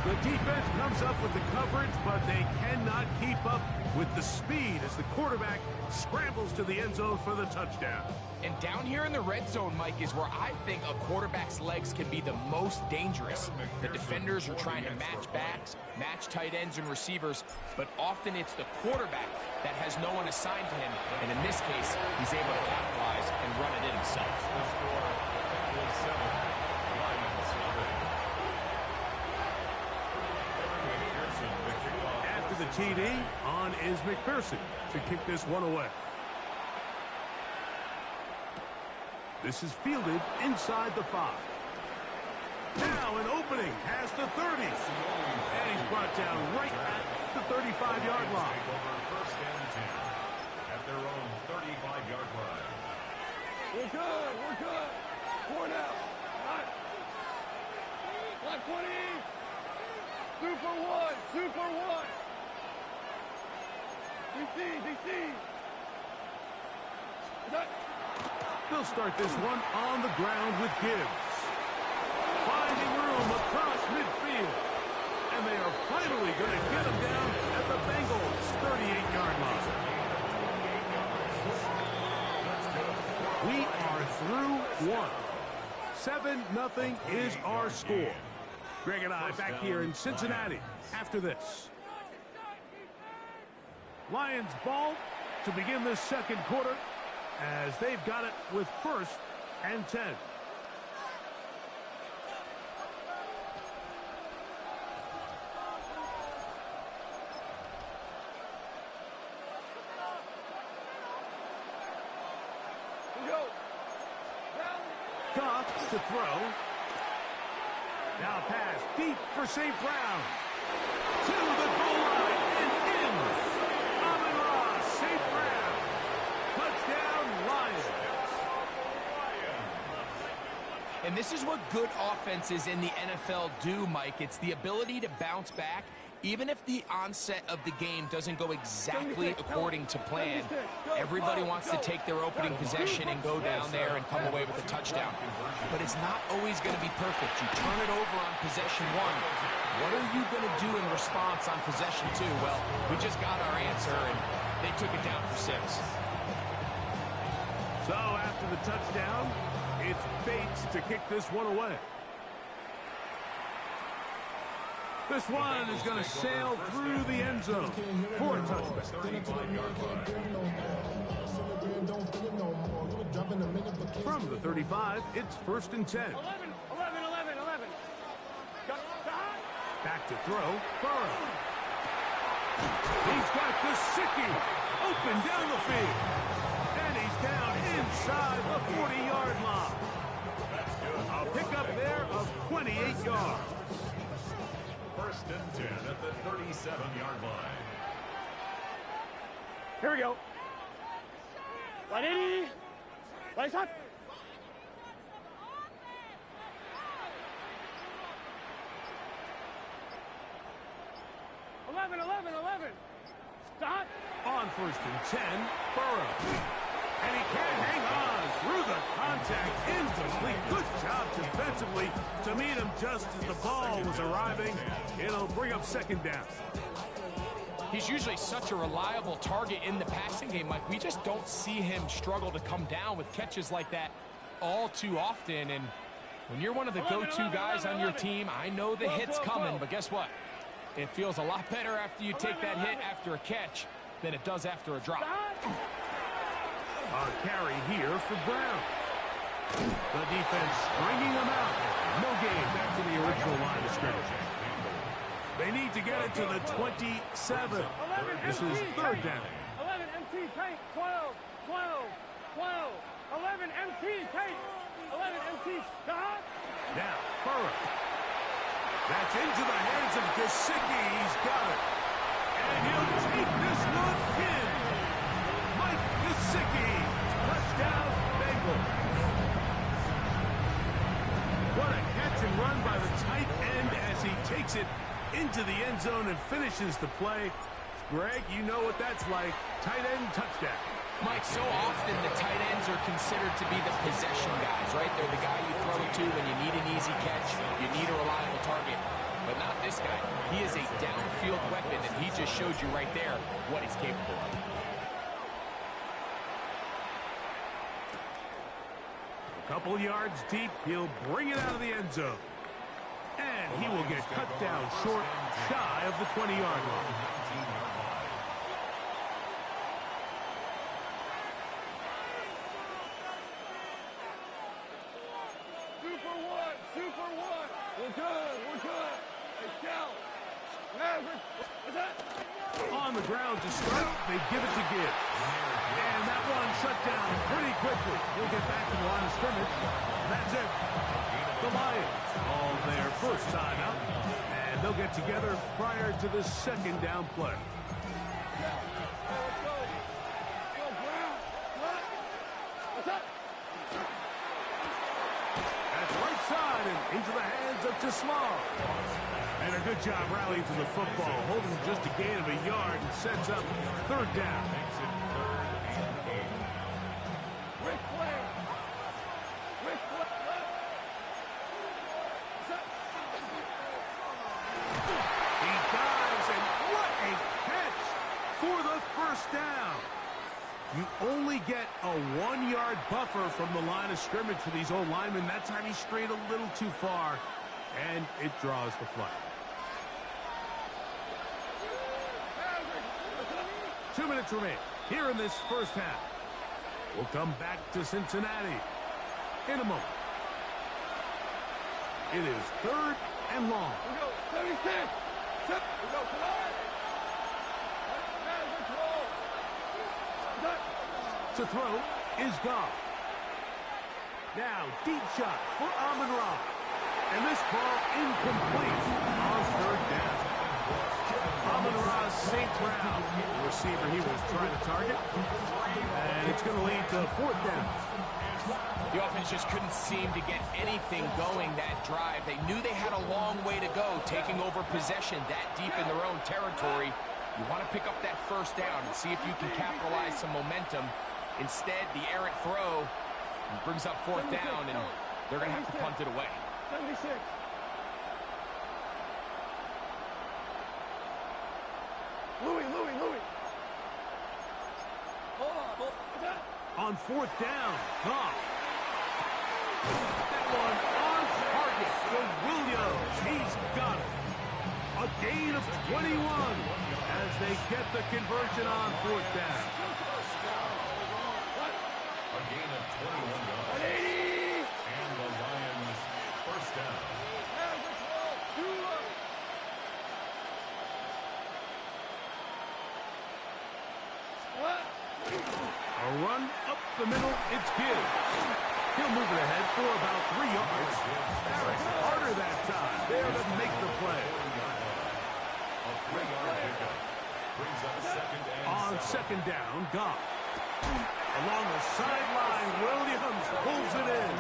The defense comes up with the coverage, but they cannot keep up with the speed as the quarterback scrambles to the end zone for the touchdown. And down here in the red zone, Mike, is where I think a quarterback's legs can be the most dangerous. The defenders are trying to match backs, match tight ends and receivers, but often it's the quarterback that has no one assigned to him, and in this case, he's able to capitalize and run it in himself. After the TD, on is McPherson to kick this one away. This is fielded inside the 5. Now an opening past the 30. And he's brought down right at the 35-yard line. First and 10 at their own 35-yard line. We're good. We're good. 4 now. Line 20. 2 for 1. 2 for 1. DC. They'll start this one on the ground with Gibbs. Finding room across midfield. And they are finally going to get him down at the Bengals' 38-yard line. We are through one. 7-0 is our score. Greg and I back here in Cincinnati after this. Lions ball to begin this second quarter as they've got it with 1st and 10. Goff to throw. Now pass deep for St. Brown. To the goal line and in. Amon-Ra, St. Brown. Touchdown, Lions. And this is what good offenses in the NFL do, Mike. It's the ability to bounce back, even if the onset of the game doesn't go exactly according to plan. Everybody wants to take their opening possession and go down there and come away with a touchdown. But it's not always going to be perfect. You turn it over on possession 1. What are you going to do in response on possession 2? Well, we just got our answer, and they took it down for 6. So after the touchdown, it's Bates to kick this one away. This one is going to sail through the end zone for a touchdown. From the 35, it's 1st and 10. 11. Back to throw, Burrow. He's got Gesicki open down the field. And he's down inside the 40-yard line. A pickup there of 28 yards. 1st and 10 at the 37-yard line. Here we go. 180. Lights up. 11. Stop. On 1st and 10, Burrow. And he can't hang on through the contact. Incomplete. Good job defensively to meet him just as the ball was arriving. It'll bring up 2nd down. He's usually such a reliable target in the passing game, Mike. We just don't see him struggle to come down with catches like that all too often. And when you're one of the go-to guys on your team, I know the hit's coming, but guess what? It feels a lot better after you take that hit after a catch than it does after a drop. A carry here for Brown. The defense stringing them out. No gain back to the original line of scrimmage. They need to get it to the 27. This is 3rd down. 11 MT paint. 12. 11 MT paint. 11 MT stop. Now Burrow. That's into the hands of Gesicki. He's got it. And he'll take this one in. Mike Gesicki. Touchdown, Bengals. What a catch and run by the tight end as he takes it into the end zone and finishes the play. Greg, you know what that's like. Tight end touchdown. Mike, so often the tight ends are considered to be the possession guys, right? They're the guy you throw it to when you need an easy catch, you need a reliable target. but not this guy. He is a downfield weapon, and he just showed you right there what he's capable of. A couple yards deep, he'll bring it out of the end zone. And he will get cut down short, shy of the 20-yard line. Super one. We're good. Hey, Cal. Maverick. What's that? On the ground to start, they give it to Gibbs. And that one shut down pretty quickly. He'll get back to the line of scrimmage. That's it. The Lions all their first time out. And they'll get together prior to the second down play. That's right side and into the hands of Tismar. And a good job rallying to the football, holding just a gain of a yard and sets up third down. Rick Flair. He dives, and what a catch for the first down. You only get a 1-yard buffer from the line of scrimmage for these old linemen. That time he strayed a little too far, and it draws the flag. 2 minutes remain here in this first half. We'll come back to Cincinnati in a moment. It is third and long. We go, 76. We go, come on. To throw is Goff. Now, deep shot for Amon-Ra. And this ball incomplete on third down. Amon-Ra St. Brown, the receiver he was trying to target. And it's going to lead to fourth down. The offense just couldn't seem to get anything going that drive. They knew they had a long way to go, taking over possession that deep in their own territory. You want to pick up that first down and see if you can capitalize some momentum. Instead, the errant throw brings up fourth down, and they're going to have to punt it away. 76. Louis. Hold on. On fourth down, Goff. That one on target for Williams. He's got it. A gain of 21 as they get the conversion on fourth down. A gain of 21 yards. And the Lions first down. A run up the middle, it's Gibbs. He'll move it ahead for about 3 yards. Harder that time, there to make the play. A 3-yard pickup. Brings up On second down, Goff. Along the sideline, Williams pulls it in.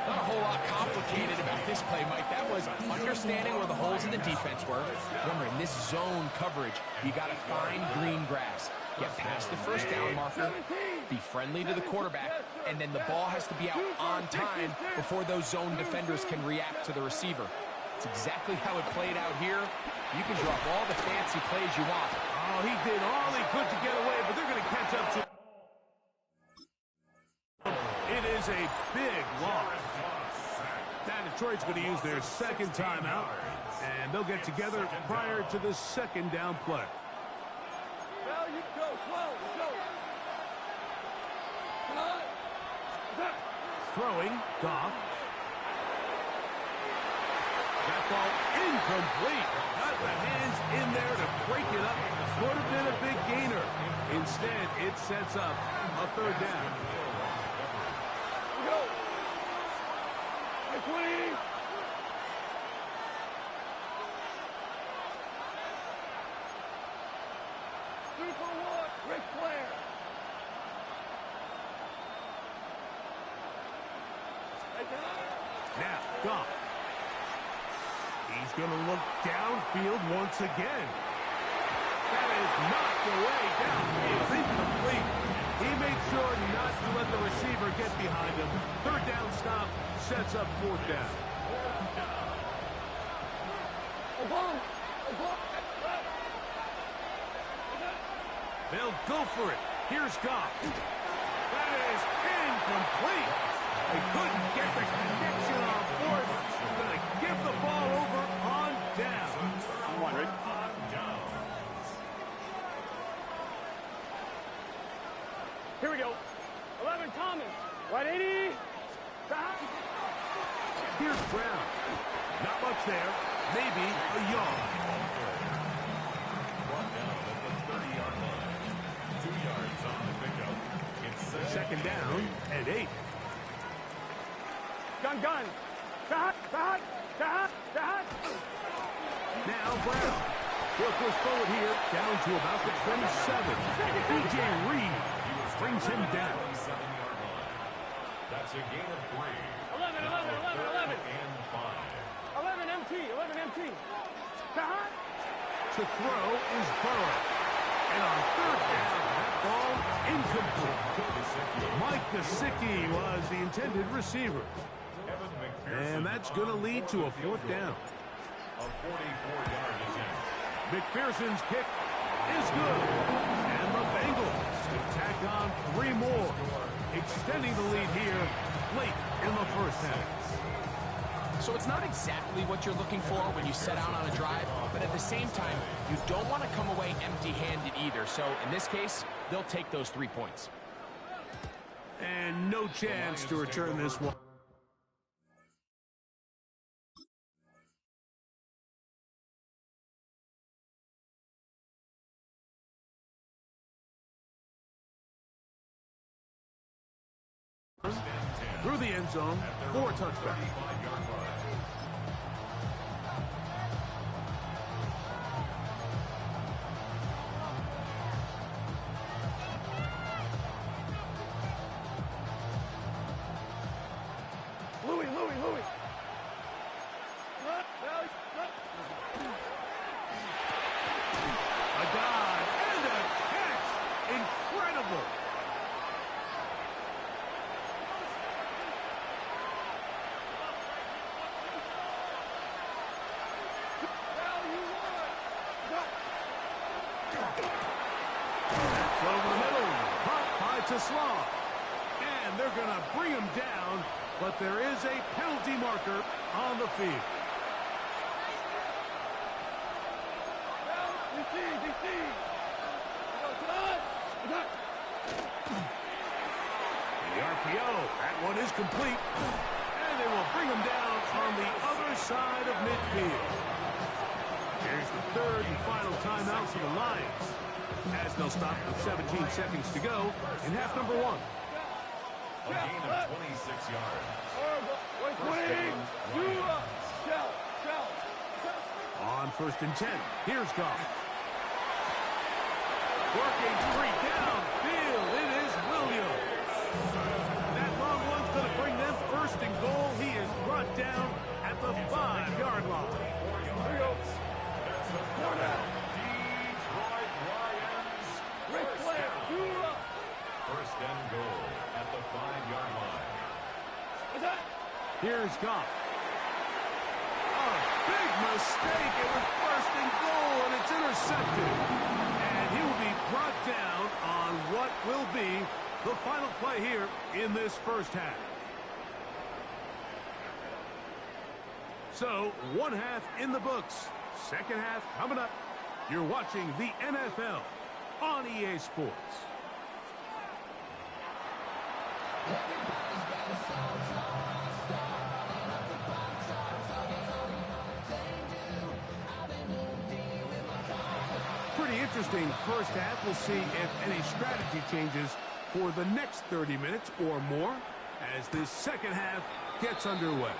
Not a whole lot complicated about this play, Mike. That was understanding where the holes in the defense were. Remember, in this zone coverage, you got to find green grass. Get past the first down marker, be friendly to the quarterback, and then the ball has to be out on time before those zone defenders can react to the receiver. It's exactly how it played out here. You can drop all the fancy plays you want. Oh, he did all he could to get away, but they're going to catch up to him. It is a big loss. Now Detroit's going to use their second timeout, and they'll get together prior to the second down play. Well, you go, slow. Come on. Throwing, Goff. That ball incomplete. Got the hands in there to break it up. Would have been a big gainer. Instead, it sets up a third down. We go. 20. Super one, Ric Flair. Now, Goff. He's going to look downfield once again. That is knocked away downfield, incomplete. He made sure not to let the receiver get behind him. Third down stop sets up fourth down. They'll go for it. Here's Goff. That is incomplete. They couldn't get the connection on fourth. They're going to give the ball over on down. Here we go. 11, Thomas. Right 80. Here's Brown. Not much there. Maybe a yard. Brought down at the 30-yard line. 2 yards on the pickup. It's second down and 8. Gun. Now Brown. He'll push forward here, down to about the 27. DJ Reed brings him down. 27-yard line. That's a gain of 3. 11. And 5. 11 MT. To throw is Burrow. And on third down, that ball incomplete. Mike Gesicki was the intended receiver. And that's going to lead to a fourth down. A 44-yard attempt. McPherson's kick is good. And the Bengals tack on 3 more, extending the lead here late in the first half. So it's not exactly what you're looking for when you set out on a drive, but at the same time, you don't want to come away empty-handed either. So in this case, they'll take those 3 points. And no chance to return this one. Through the end zone for a touchback. Louis. A dive and a catch. Incredible. That's over the middle. Caught by Tesla. And they're going to bring him down, but there is a penalty marker on the field. DC. The RPO, that one is complete. And they will bring him down on the other side of midfield. Here's the third and final timeout for the Lions, as they'll stop with 17 seconds to go in half number 1. A gain of 26 yards. On first and 10, here's Goff. Working 3 downfield, it is Williams. That long one's going to bring them first and goal. He is brought down at the 5-yard line. That's the Detroit Lions. First and goal at the 5-yard line. Here's Goff. A big mistake. It was first and goal, and it's intercepted. And he will be brought down on what will be the final play here in this first half. So, one half in the books. Second half coming up. You're watching the NFL on EA Sports. Pretty interesting first half. We'll see if any strategy changes for the next 30 minutes or more as this second half gets underway.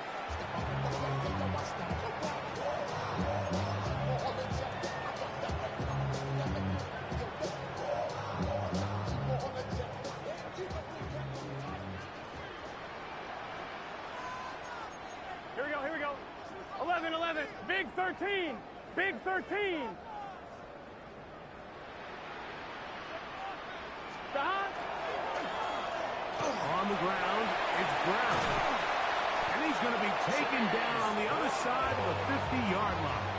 Here we go. 11. Big 13. On the ground, it's Brown. And he's going to be taken down on the other side of the 50-yard line.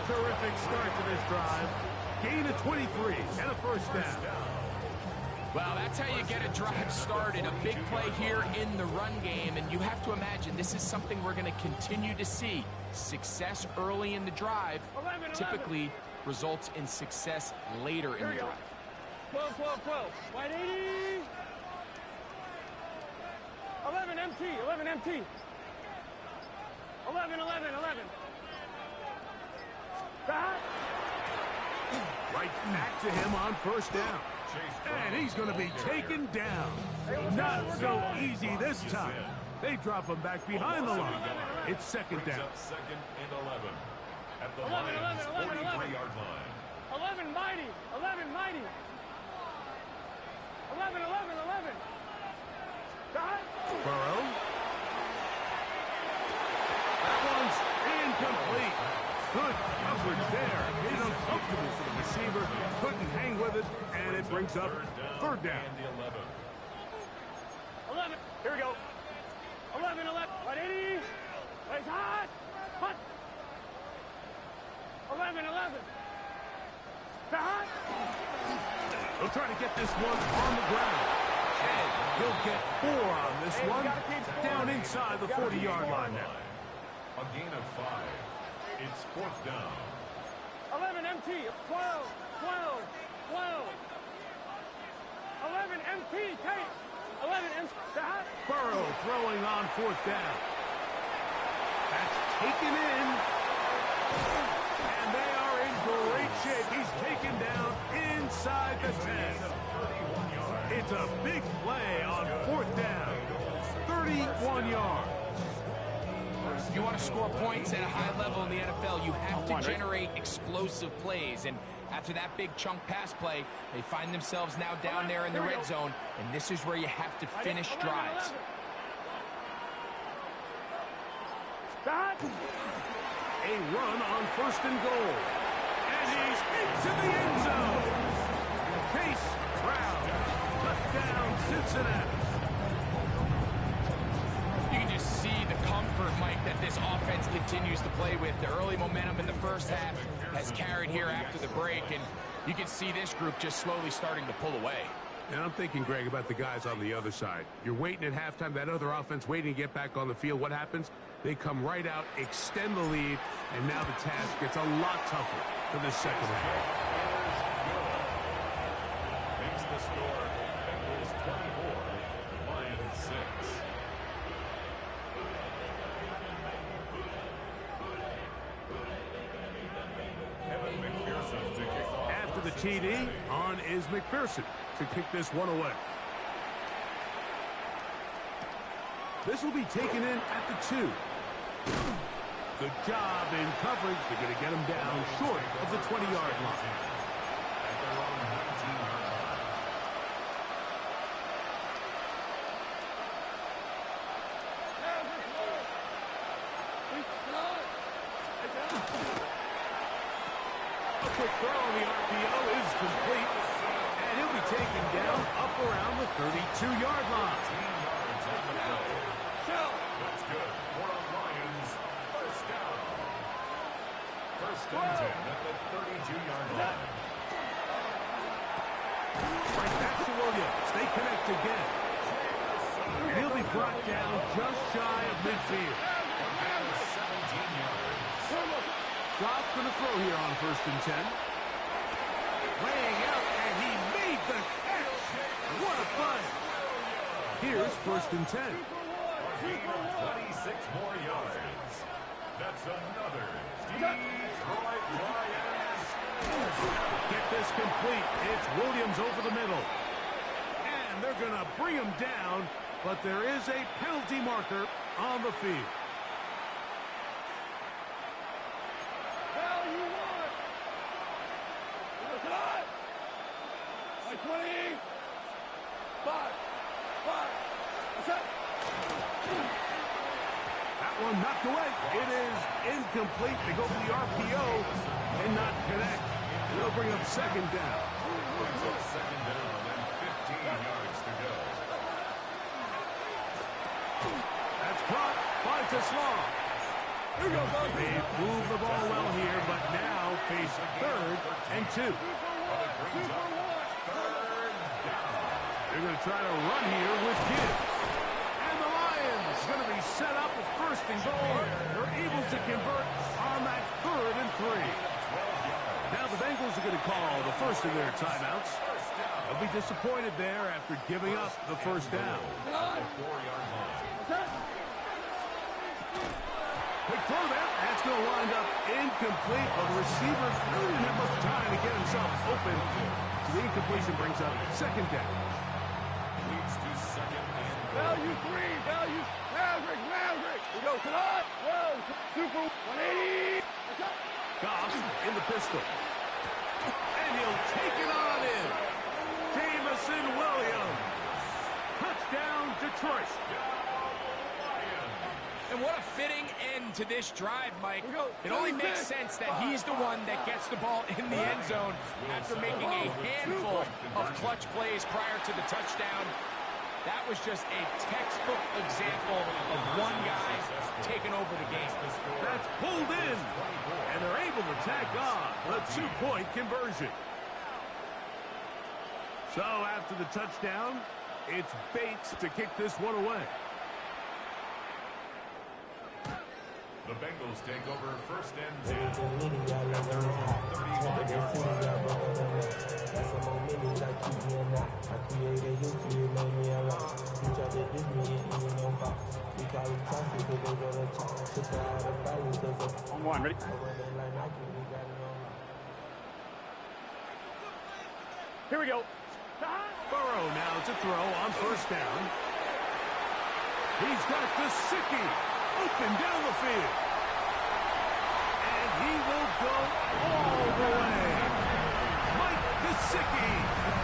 Terrific start to this drive. Gain of 23 and a first down. Well, that's how you get a drive started. A big play here in the run game, and you have to imagine this is something we're going to continue to see. Success early in the drive typically results in success later in the drive. 12, 12, 12. Wide 80. 11 MT, 11 MT. 11, 11, 11. Back. Right back to him on first down. And he's going to be taken down. Not so easy this time. They drop him back behind the line. It's second down. Second and 11. At the 11, 11, 11, 43-yard line. 11 mighty, 11 mighty. 11, 11, 11. Got it. Burrow. That one's incomplete. Good coverage there. Made it uncomfortable for the receiver. Couldn't hang with it, and it brings up third down. And the 11. 11. Here we go. 11, 11. 180. It's hot. Hot. 11, 11. Hot. They'll try to get this one on the ground. And he'll get 4 on this one. Down inside the 40-yard line now. A gain of 5. It's fourth down. 11 MT. 12, 12, 12. 11 MT. Take. 11 MT. Hot. Burrow throwing on fourth down. That's taken in. And they are in great shape. He's taken down inside the 10. It's a big play on fourth down. 31 yards. If you want to score points at a high level in the NFL, you have to generate explosive plays. And after that big chunk pass play, they find themselves now down there in the red zone. And this is where you have to finish drives. A run on first and goal. And he's into the end zone. Case Brown. Touchdown, Cincinnati. You can just see the comfort, Mike, that this offense continues to play with. The early momentum in the first half has carried here after the break, and you can see this group just slowly starting to pull away. And I'm thinking, Greg, about the guys on the other side. You're waiting at halftime, that other offense waiting to get back on the field. What happens? They come right out, extend the lead, and now the task gets a lot tougher for this second half. Makes the score. Bengals 24, Lions 6. Evan McPherson to kick off. After the TD, on is McPherson to kick this one away. This will be taken in at the 2. Good job in coverage. They're going to get him down short of the 20-yard line. At their own 19-yard line. A quick throw on the RPO is complete, and he'll be taken down up around the 32-yard line. 10 yards on the play. That's good. For the Lions, first down. First and 10 at the 32-yard line. Right back to Williams. They connect again. And he'll be brought down just shy of midfield. 17 yards. Goff's going to throw here on first and 10. Laying out, and he made the catch. What a play. Here's first and 10. Gain of 26 more yards. That's another Detroit Lions. Get this complete. It's Williams over the middle. And they're going to bring him down, but there is a penalty marker on the field. Hell, you won. Look at it. Like 20. 5. What's that? That one knocked away. It is incomplete. They go for the RPO and not connect. They'll bring up second down. Brings up second down and 15 yards to go. That's caught by Tesla. Here we go, bud. They move the ball well here, but now face 3rd and 2. They're going to try to run here with Gibbs. And the Lions going to be set up with 1st and goal. They're able to convert on that 3rd and 3. Now the Bengals are going to call the first of their timeouts. They'll be disappointed there after giving up the 1st down. Big throw there. That's going to wind up incomplete. But the receiver really didn't have much time to get himself open. So the incompletion brings up 2nd down. Leads to 2nd and goal. Value 3. Value. Maverick. We go tonight. Whoa. Super 180. Goff in the pistol. And he'll take it on in. Jameson Williams. Touchdown, Detroit. And what a fitting end to this drive, Mike. It only makes sense that he's the one that gets the ball in the end zone after making a handful of clutch plays prior to the touchdown. That was just a textbook example of one guy taking over the game. That's pulled in, and they're able to tack on a 2-point conversion. So after the touchdown, it's Bates to kick this one away. The Bengals take over 1st and 10. At their own 35-yard On one, ready? Here we go. Burrow now to throw on 1st down. He's got Gesicki open down the field. And he will go all the way. Mike Gesicki,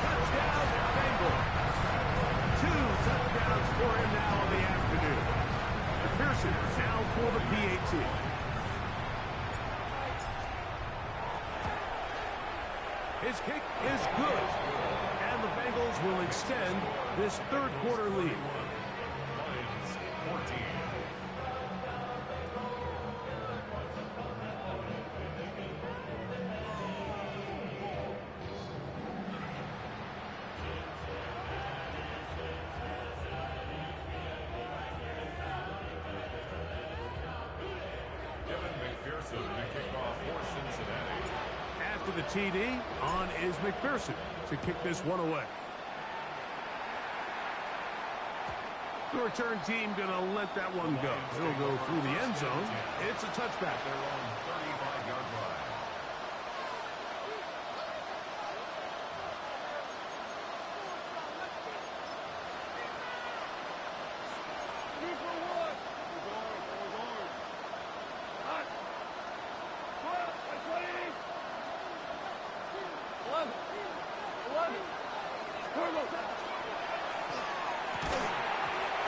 touchdown Bengals. 2 touchdowns for him now in the afternoon. McPherson now for the PAT. His kick is good. And the Bengals will extend this 3rd quarter lead. Lions 14. McPherson to kick off for Cincinnati. After the TD, on is McPherson to kick this one away. The return team going to let that one go. It'll go through the end zone. It's a touchback. Their own 35-yard line.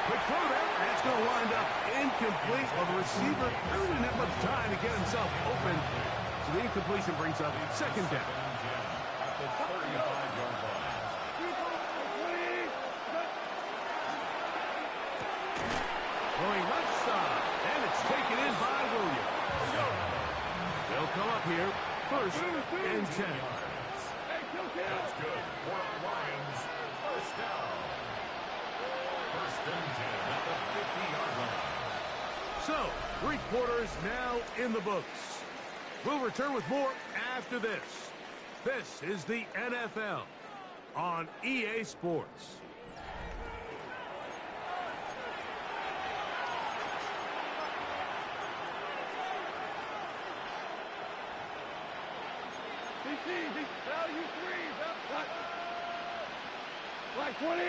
Quick throw there. That's going to wind up incomplete. Well, the receiver really didn't have much time to get himself open. So the incompletion brings up 2nd down. At the 35-yard line. Going left side. And it's taken in by Williams. They'll come up here 1st and 10. That's good for Lions. 1st down. 1st and 10 at the 50-yard line. So, 3 quarters now in the books. We'll return with more after this. This is the NFL on EA Sports. Value 3. Like 20.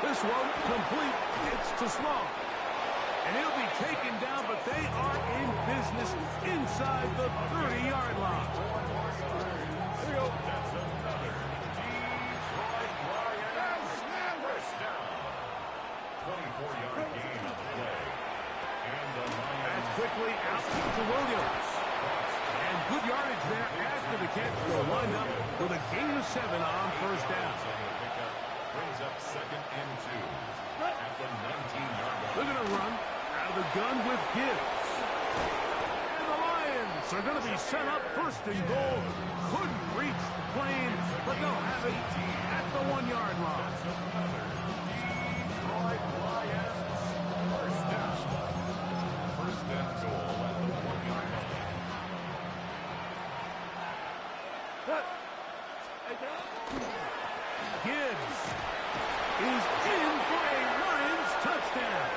This one complete. It's to Small. And he'll be taken down, but they are in business inside the 30-yard line. Here we go. That's another Detroit Lions 1st down. 24-yard gain on the play. And the Lions. That's quickly out to Williams. And good yardage there after the catch. They'll wind up with a gain of 7 on 1st down. brings up 2nd and 2 at the 19-yard line. They're going to run out of the gun with Gibbs. And the Lions are going to be set up 1st and goal. Couldn't reach the plane, but they'll have it at the 1-yard line. Detroit Lions, 1st down. 1st and goal at the 1-yard line. Gibbs is in for a Lions touchdown.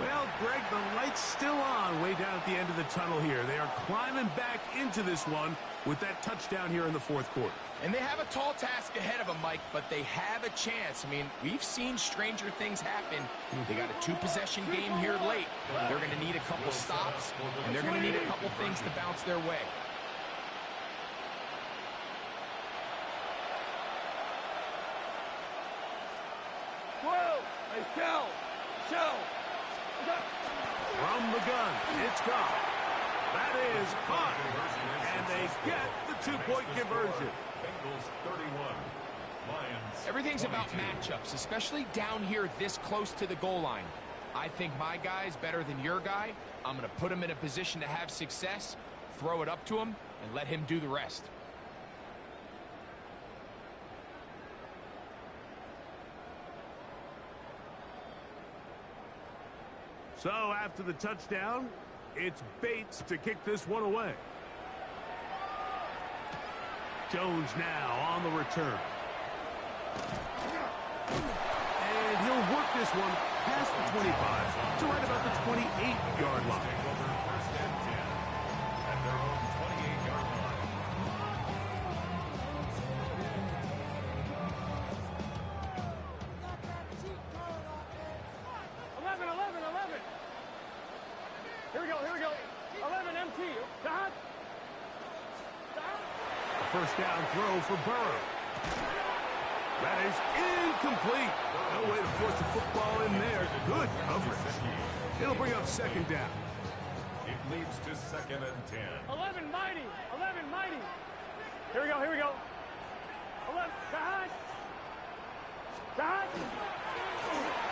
Well, Greg, the light's still on way down at the end of the tunnel here. They are climbing back into this one with that touchdown here in the 4th quarter. And they have a tall task ahead of them, Mike, but they have a chance. I mean, we've seen stranger things happen. They got a 2-possession game here late. They're going to need a couple stops, and they're going to need a couple things to bounce their way. Whoa! Hey, Shell! From the gun, it's gone. That is caught. And they get the 2-point conversion. Bengals 31. Lions. Everything's about matchups, especially down here this close to the goal line. I think my guy's better than your guy. I'm going to put him in a position to have success, throw it up to him, and let him do the rest. So after the touchdown, it's Bates to kick this one away. Jones now on the return. And he'll work this one past the 25 to right about the 28-yard line. 1st and 10 at their own 28-yard line. 11. Here we go. 11 MT. Dot. First down throw for Burrow. That is incomplete. No way to force the football in there. Good coverage. It'll bring up 2nd down. It leads to 2nd and 10. 11 mighty. Here we go. 11. Dot.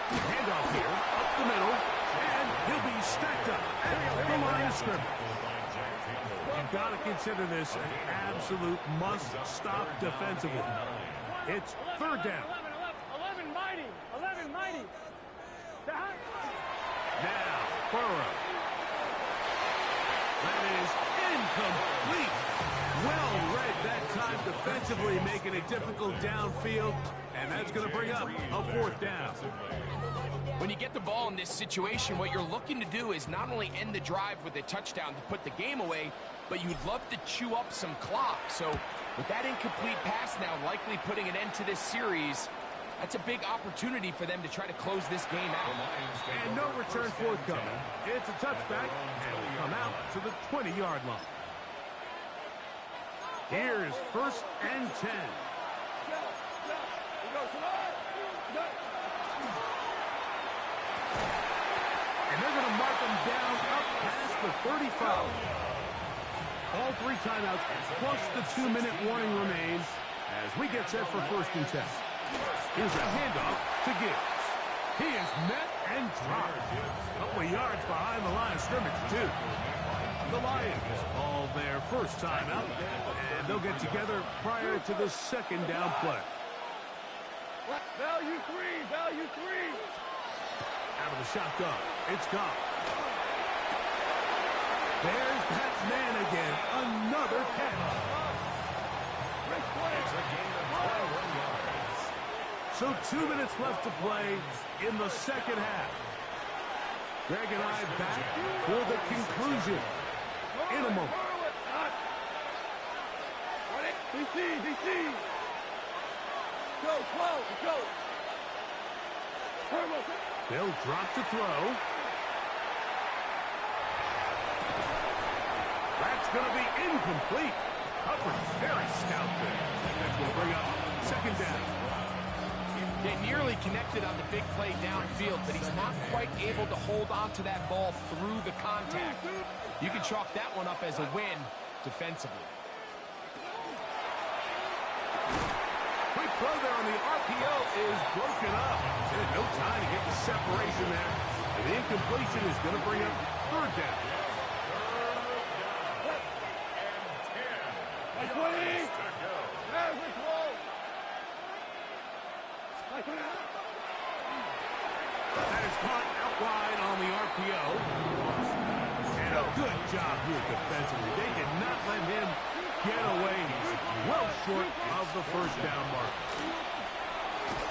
Handoff here, up the middle, and he'll be stacked up at the line of scrimmage. You've got to consider this an absolute must-stop defensively. It's 3rd down. 11 mighty. Dot. Now, Burrow. That is incomplete. Well read that time defensively, making it difficult downfield, and that's going to bring up a 4th down. When you get the ball in this situation, what you're looking to do is not only end the drive with a touchdown to put the game away, but you'd love to chew up some clock. So with that incomplete pass now likely putting an end to this series, that's a big opportunity for them to try to close this game out. And no return forthcoming. It's a touchback, and will come out to the 20-yard line. Here's 1st and 10. And they're going to mark them down up past the 35. All 3 timeouts plus the 2-minute warning remain as we get set for 1st and 10. Here's a handoff to Gibbs. He is met and dropped. A couple of yards behind the line of scrimmage, too. The Lions call their first timeout, and they'll get together prior to the 2nd down play. Value three. Out of the shotgun, it's gone. There's that man again, another catch. It's a gain of 21 yards. So 2 minutes left to play in the 2nd half. Greg and I back for the conclusion in a moment. DC. Go. They'll drop to throw. That's going to be incomplete. Coverage very stout there. That's going to bring up 2nd down. They nearly connected on the big play downfield, but he's not quite able to hold on to that ball through the contact. You can chalk that one up as a win defensively. quick throw there on the RPO is broken up. And no time to get the separation there. And the incompletion is going to bring up third down. Like 20. Average roll. Like 20. That is caught out wide on the RPO. And a good job here defensively. They did not let him get away. He's well short of the first down mark.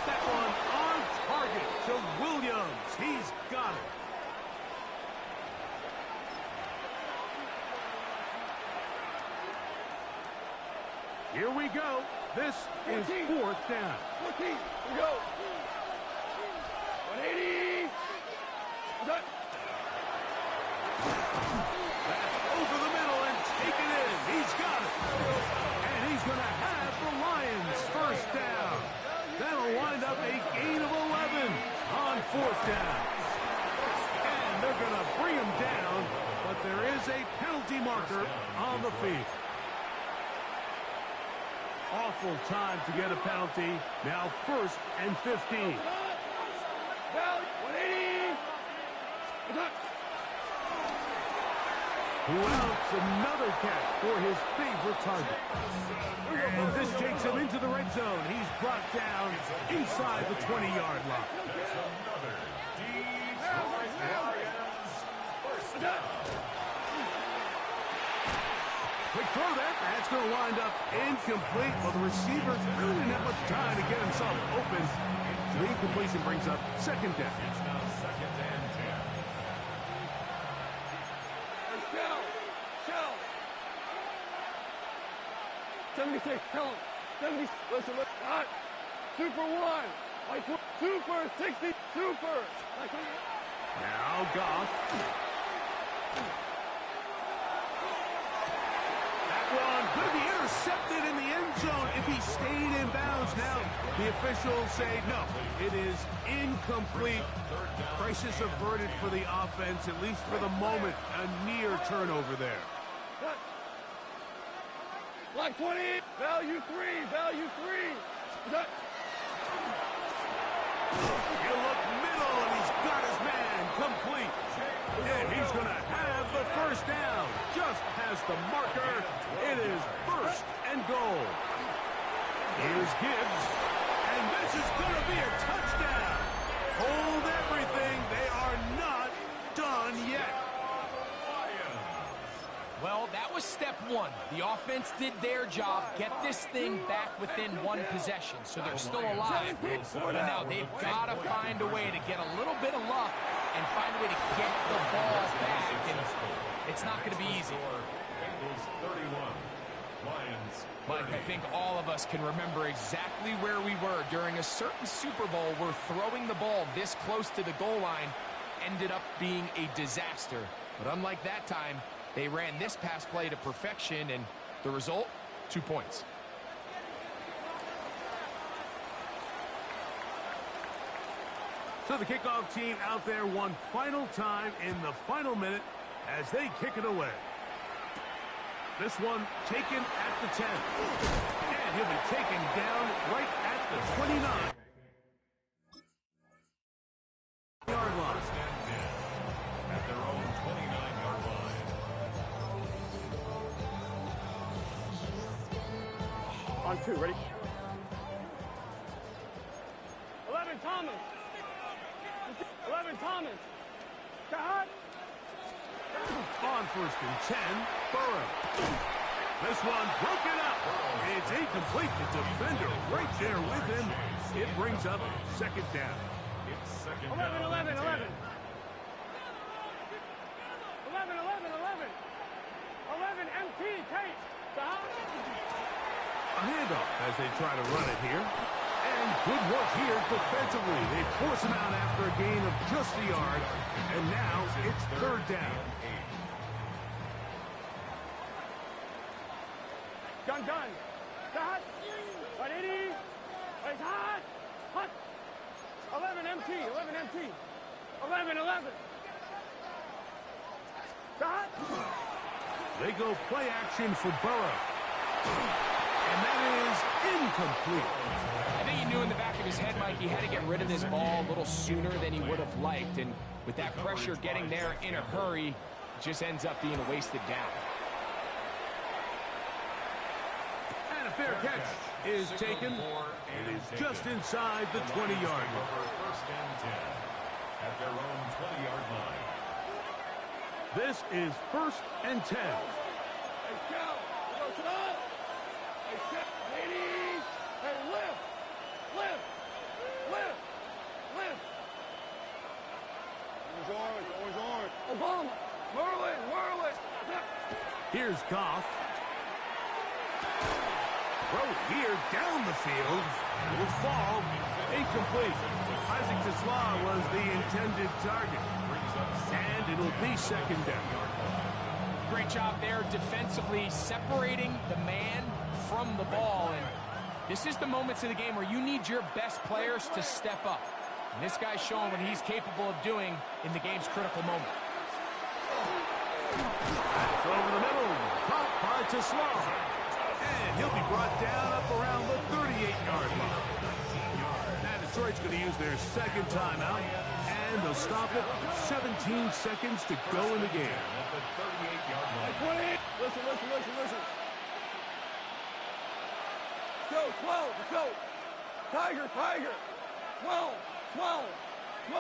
That one on target to Williams. He's got it. Here we go. This is fourth down. 14. Here we go. 180. That's over the middle and taken in. He's got it. And he's going to have the Lions first down. That'll wind up a gain of 11 on fourth down. And they're going to bring him down, but there is a penalty marker on the field. Awful time to get a penalty. Now first and 15. 180. Who else? Another catch for his favorite target. And this takes him into the red zone. He's brought down inside the 20-yard line. Quick throw there. That's going to wind up incomplete. Well, the receiver really didn't have much time to get himself open. So the incompletion brings up second down. It's now second and 10. Shell. 76. Tell him. 70. Listen. Hot. Super 1. Like super 60. Super. Like now Goff. One could be intercepted in the end zone if he stayed in bounds. Now the officials say no, it is incomplete. Crisis averted for the offense, at least for the moment. A near turnover there. Like 20. Value 3. Value 3. You look middle, and he's got his man complete. And he's going to have the first down. Just has the marker. It is first and goal. Here's Gibbs. And this is going to be a touchdown. Hold everything. They are not done yet. Well, that was step one. The offense did their job, get this thing back within one possession, so they're still alive. But now they've got to find a way to get a little bit of luck and find a way to get the ball back. And it's not going to be easy. Mike, I think all of us can remember exactly where we were during a certain Super Bowl where throwing the ball this close to the goal line ended up being a disaster. But unlike that time, they ran this pass play to perfection, and the result, 2 points. So the kickoff team out there one final time in the final minute as they kick it away. This one taken at the 10. And he'll be taken down right at the 29-yard line. At their own 29-yard line. On 2, ready? 11, Thomas. 11, Thomas. Got. On first and 10, Burrow. This one broken up. It's incomplete. The defender right there with him. It brings up second down. It's second 11, down. 11, 11. 11, 11, 11. 11, MT, Tate. Stop. A handoff as they try to run it here. And good work here defensively. They force him out after a gain of just a yard. And now it's third down. Done. Stop. 180. It's hot. Hot. 11, MT. 11. Stop. They go play action for Burrow. And that is incomplete. I think he knew in the back of his head, Mike, he had to get rid of this ball a little sooner than he would have liked. And with that pressure getting there in a hurry, it just ends up being a wasted down. And a fair catch is taken. It is just inside the 20-yard line. First and 10 at their own 20-yard line. This is 1st and 10. Hey, Cal, go up. Hey, Cal, ladies. Hey, lift. Always orange. Obama, Merlin. Here's Goff. Throw here down the field. It will fall. Incomplete. Isaac Tesla was the intended target. And it'll be 2nd down. Great job there defensively separating the man from the ball. And this is the moments of the game where you need your best players to step up. And this guy's showing what he's capable of doing in the game's critical moment. That's over the middle. Caught by Tesla. And he'll be brought down up around the 38-yard line. Now Detroit's going to use their 2nd timeout. And they'll stop it with 17 seconds to go in the game. At the 38-yard line. Listen. Go, 12, go. Tiger. 12.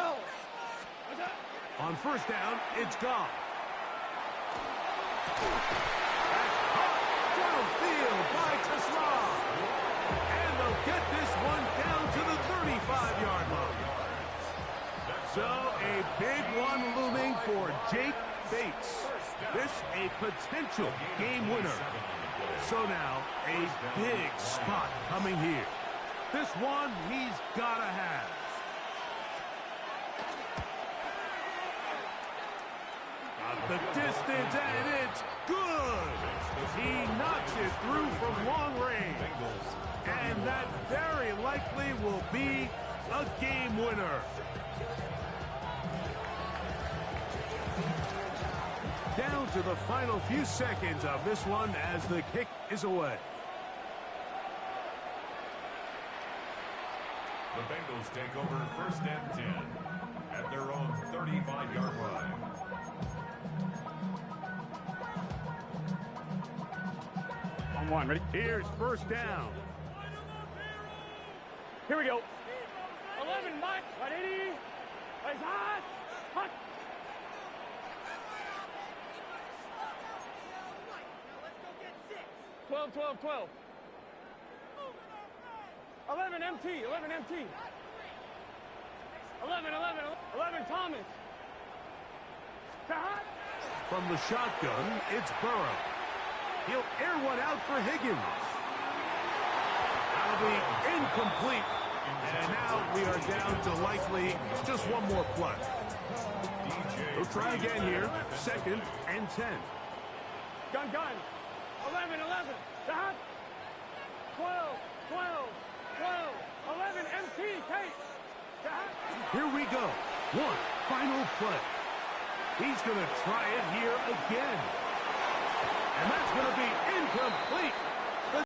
What's that? On 1st down, it's Goff. That's caught downfield by Tesla. And they'll get this one down to the 35-yard line. So a big one looming for Jake Bates. This a potential game winner. So now a big spot coming here. This one he's got to have. Got the distance, and it's good. He knocks it through from long range. And that very likely will be a game winner. Down to the final few seconds of this one as the kick is away. The Bengals take over 1st and 10 at their own 35-yard line. On one, ready? Here's 1st down. Here we go. 11, Mike. Ready? It's hot. 12. 11 MT. 11 Thomas. From the shotgun, it's Burrow. He'll air one out for Higgins. That'll be incomplete. And now we are down to likely just one more play. We'll try again here. 2nd and 10. Gun. 11. 12. 11 MT. Kate. Here we go. One final play. He's going to try it here again. And that's going to be incomplete.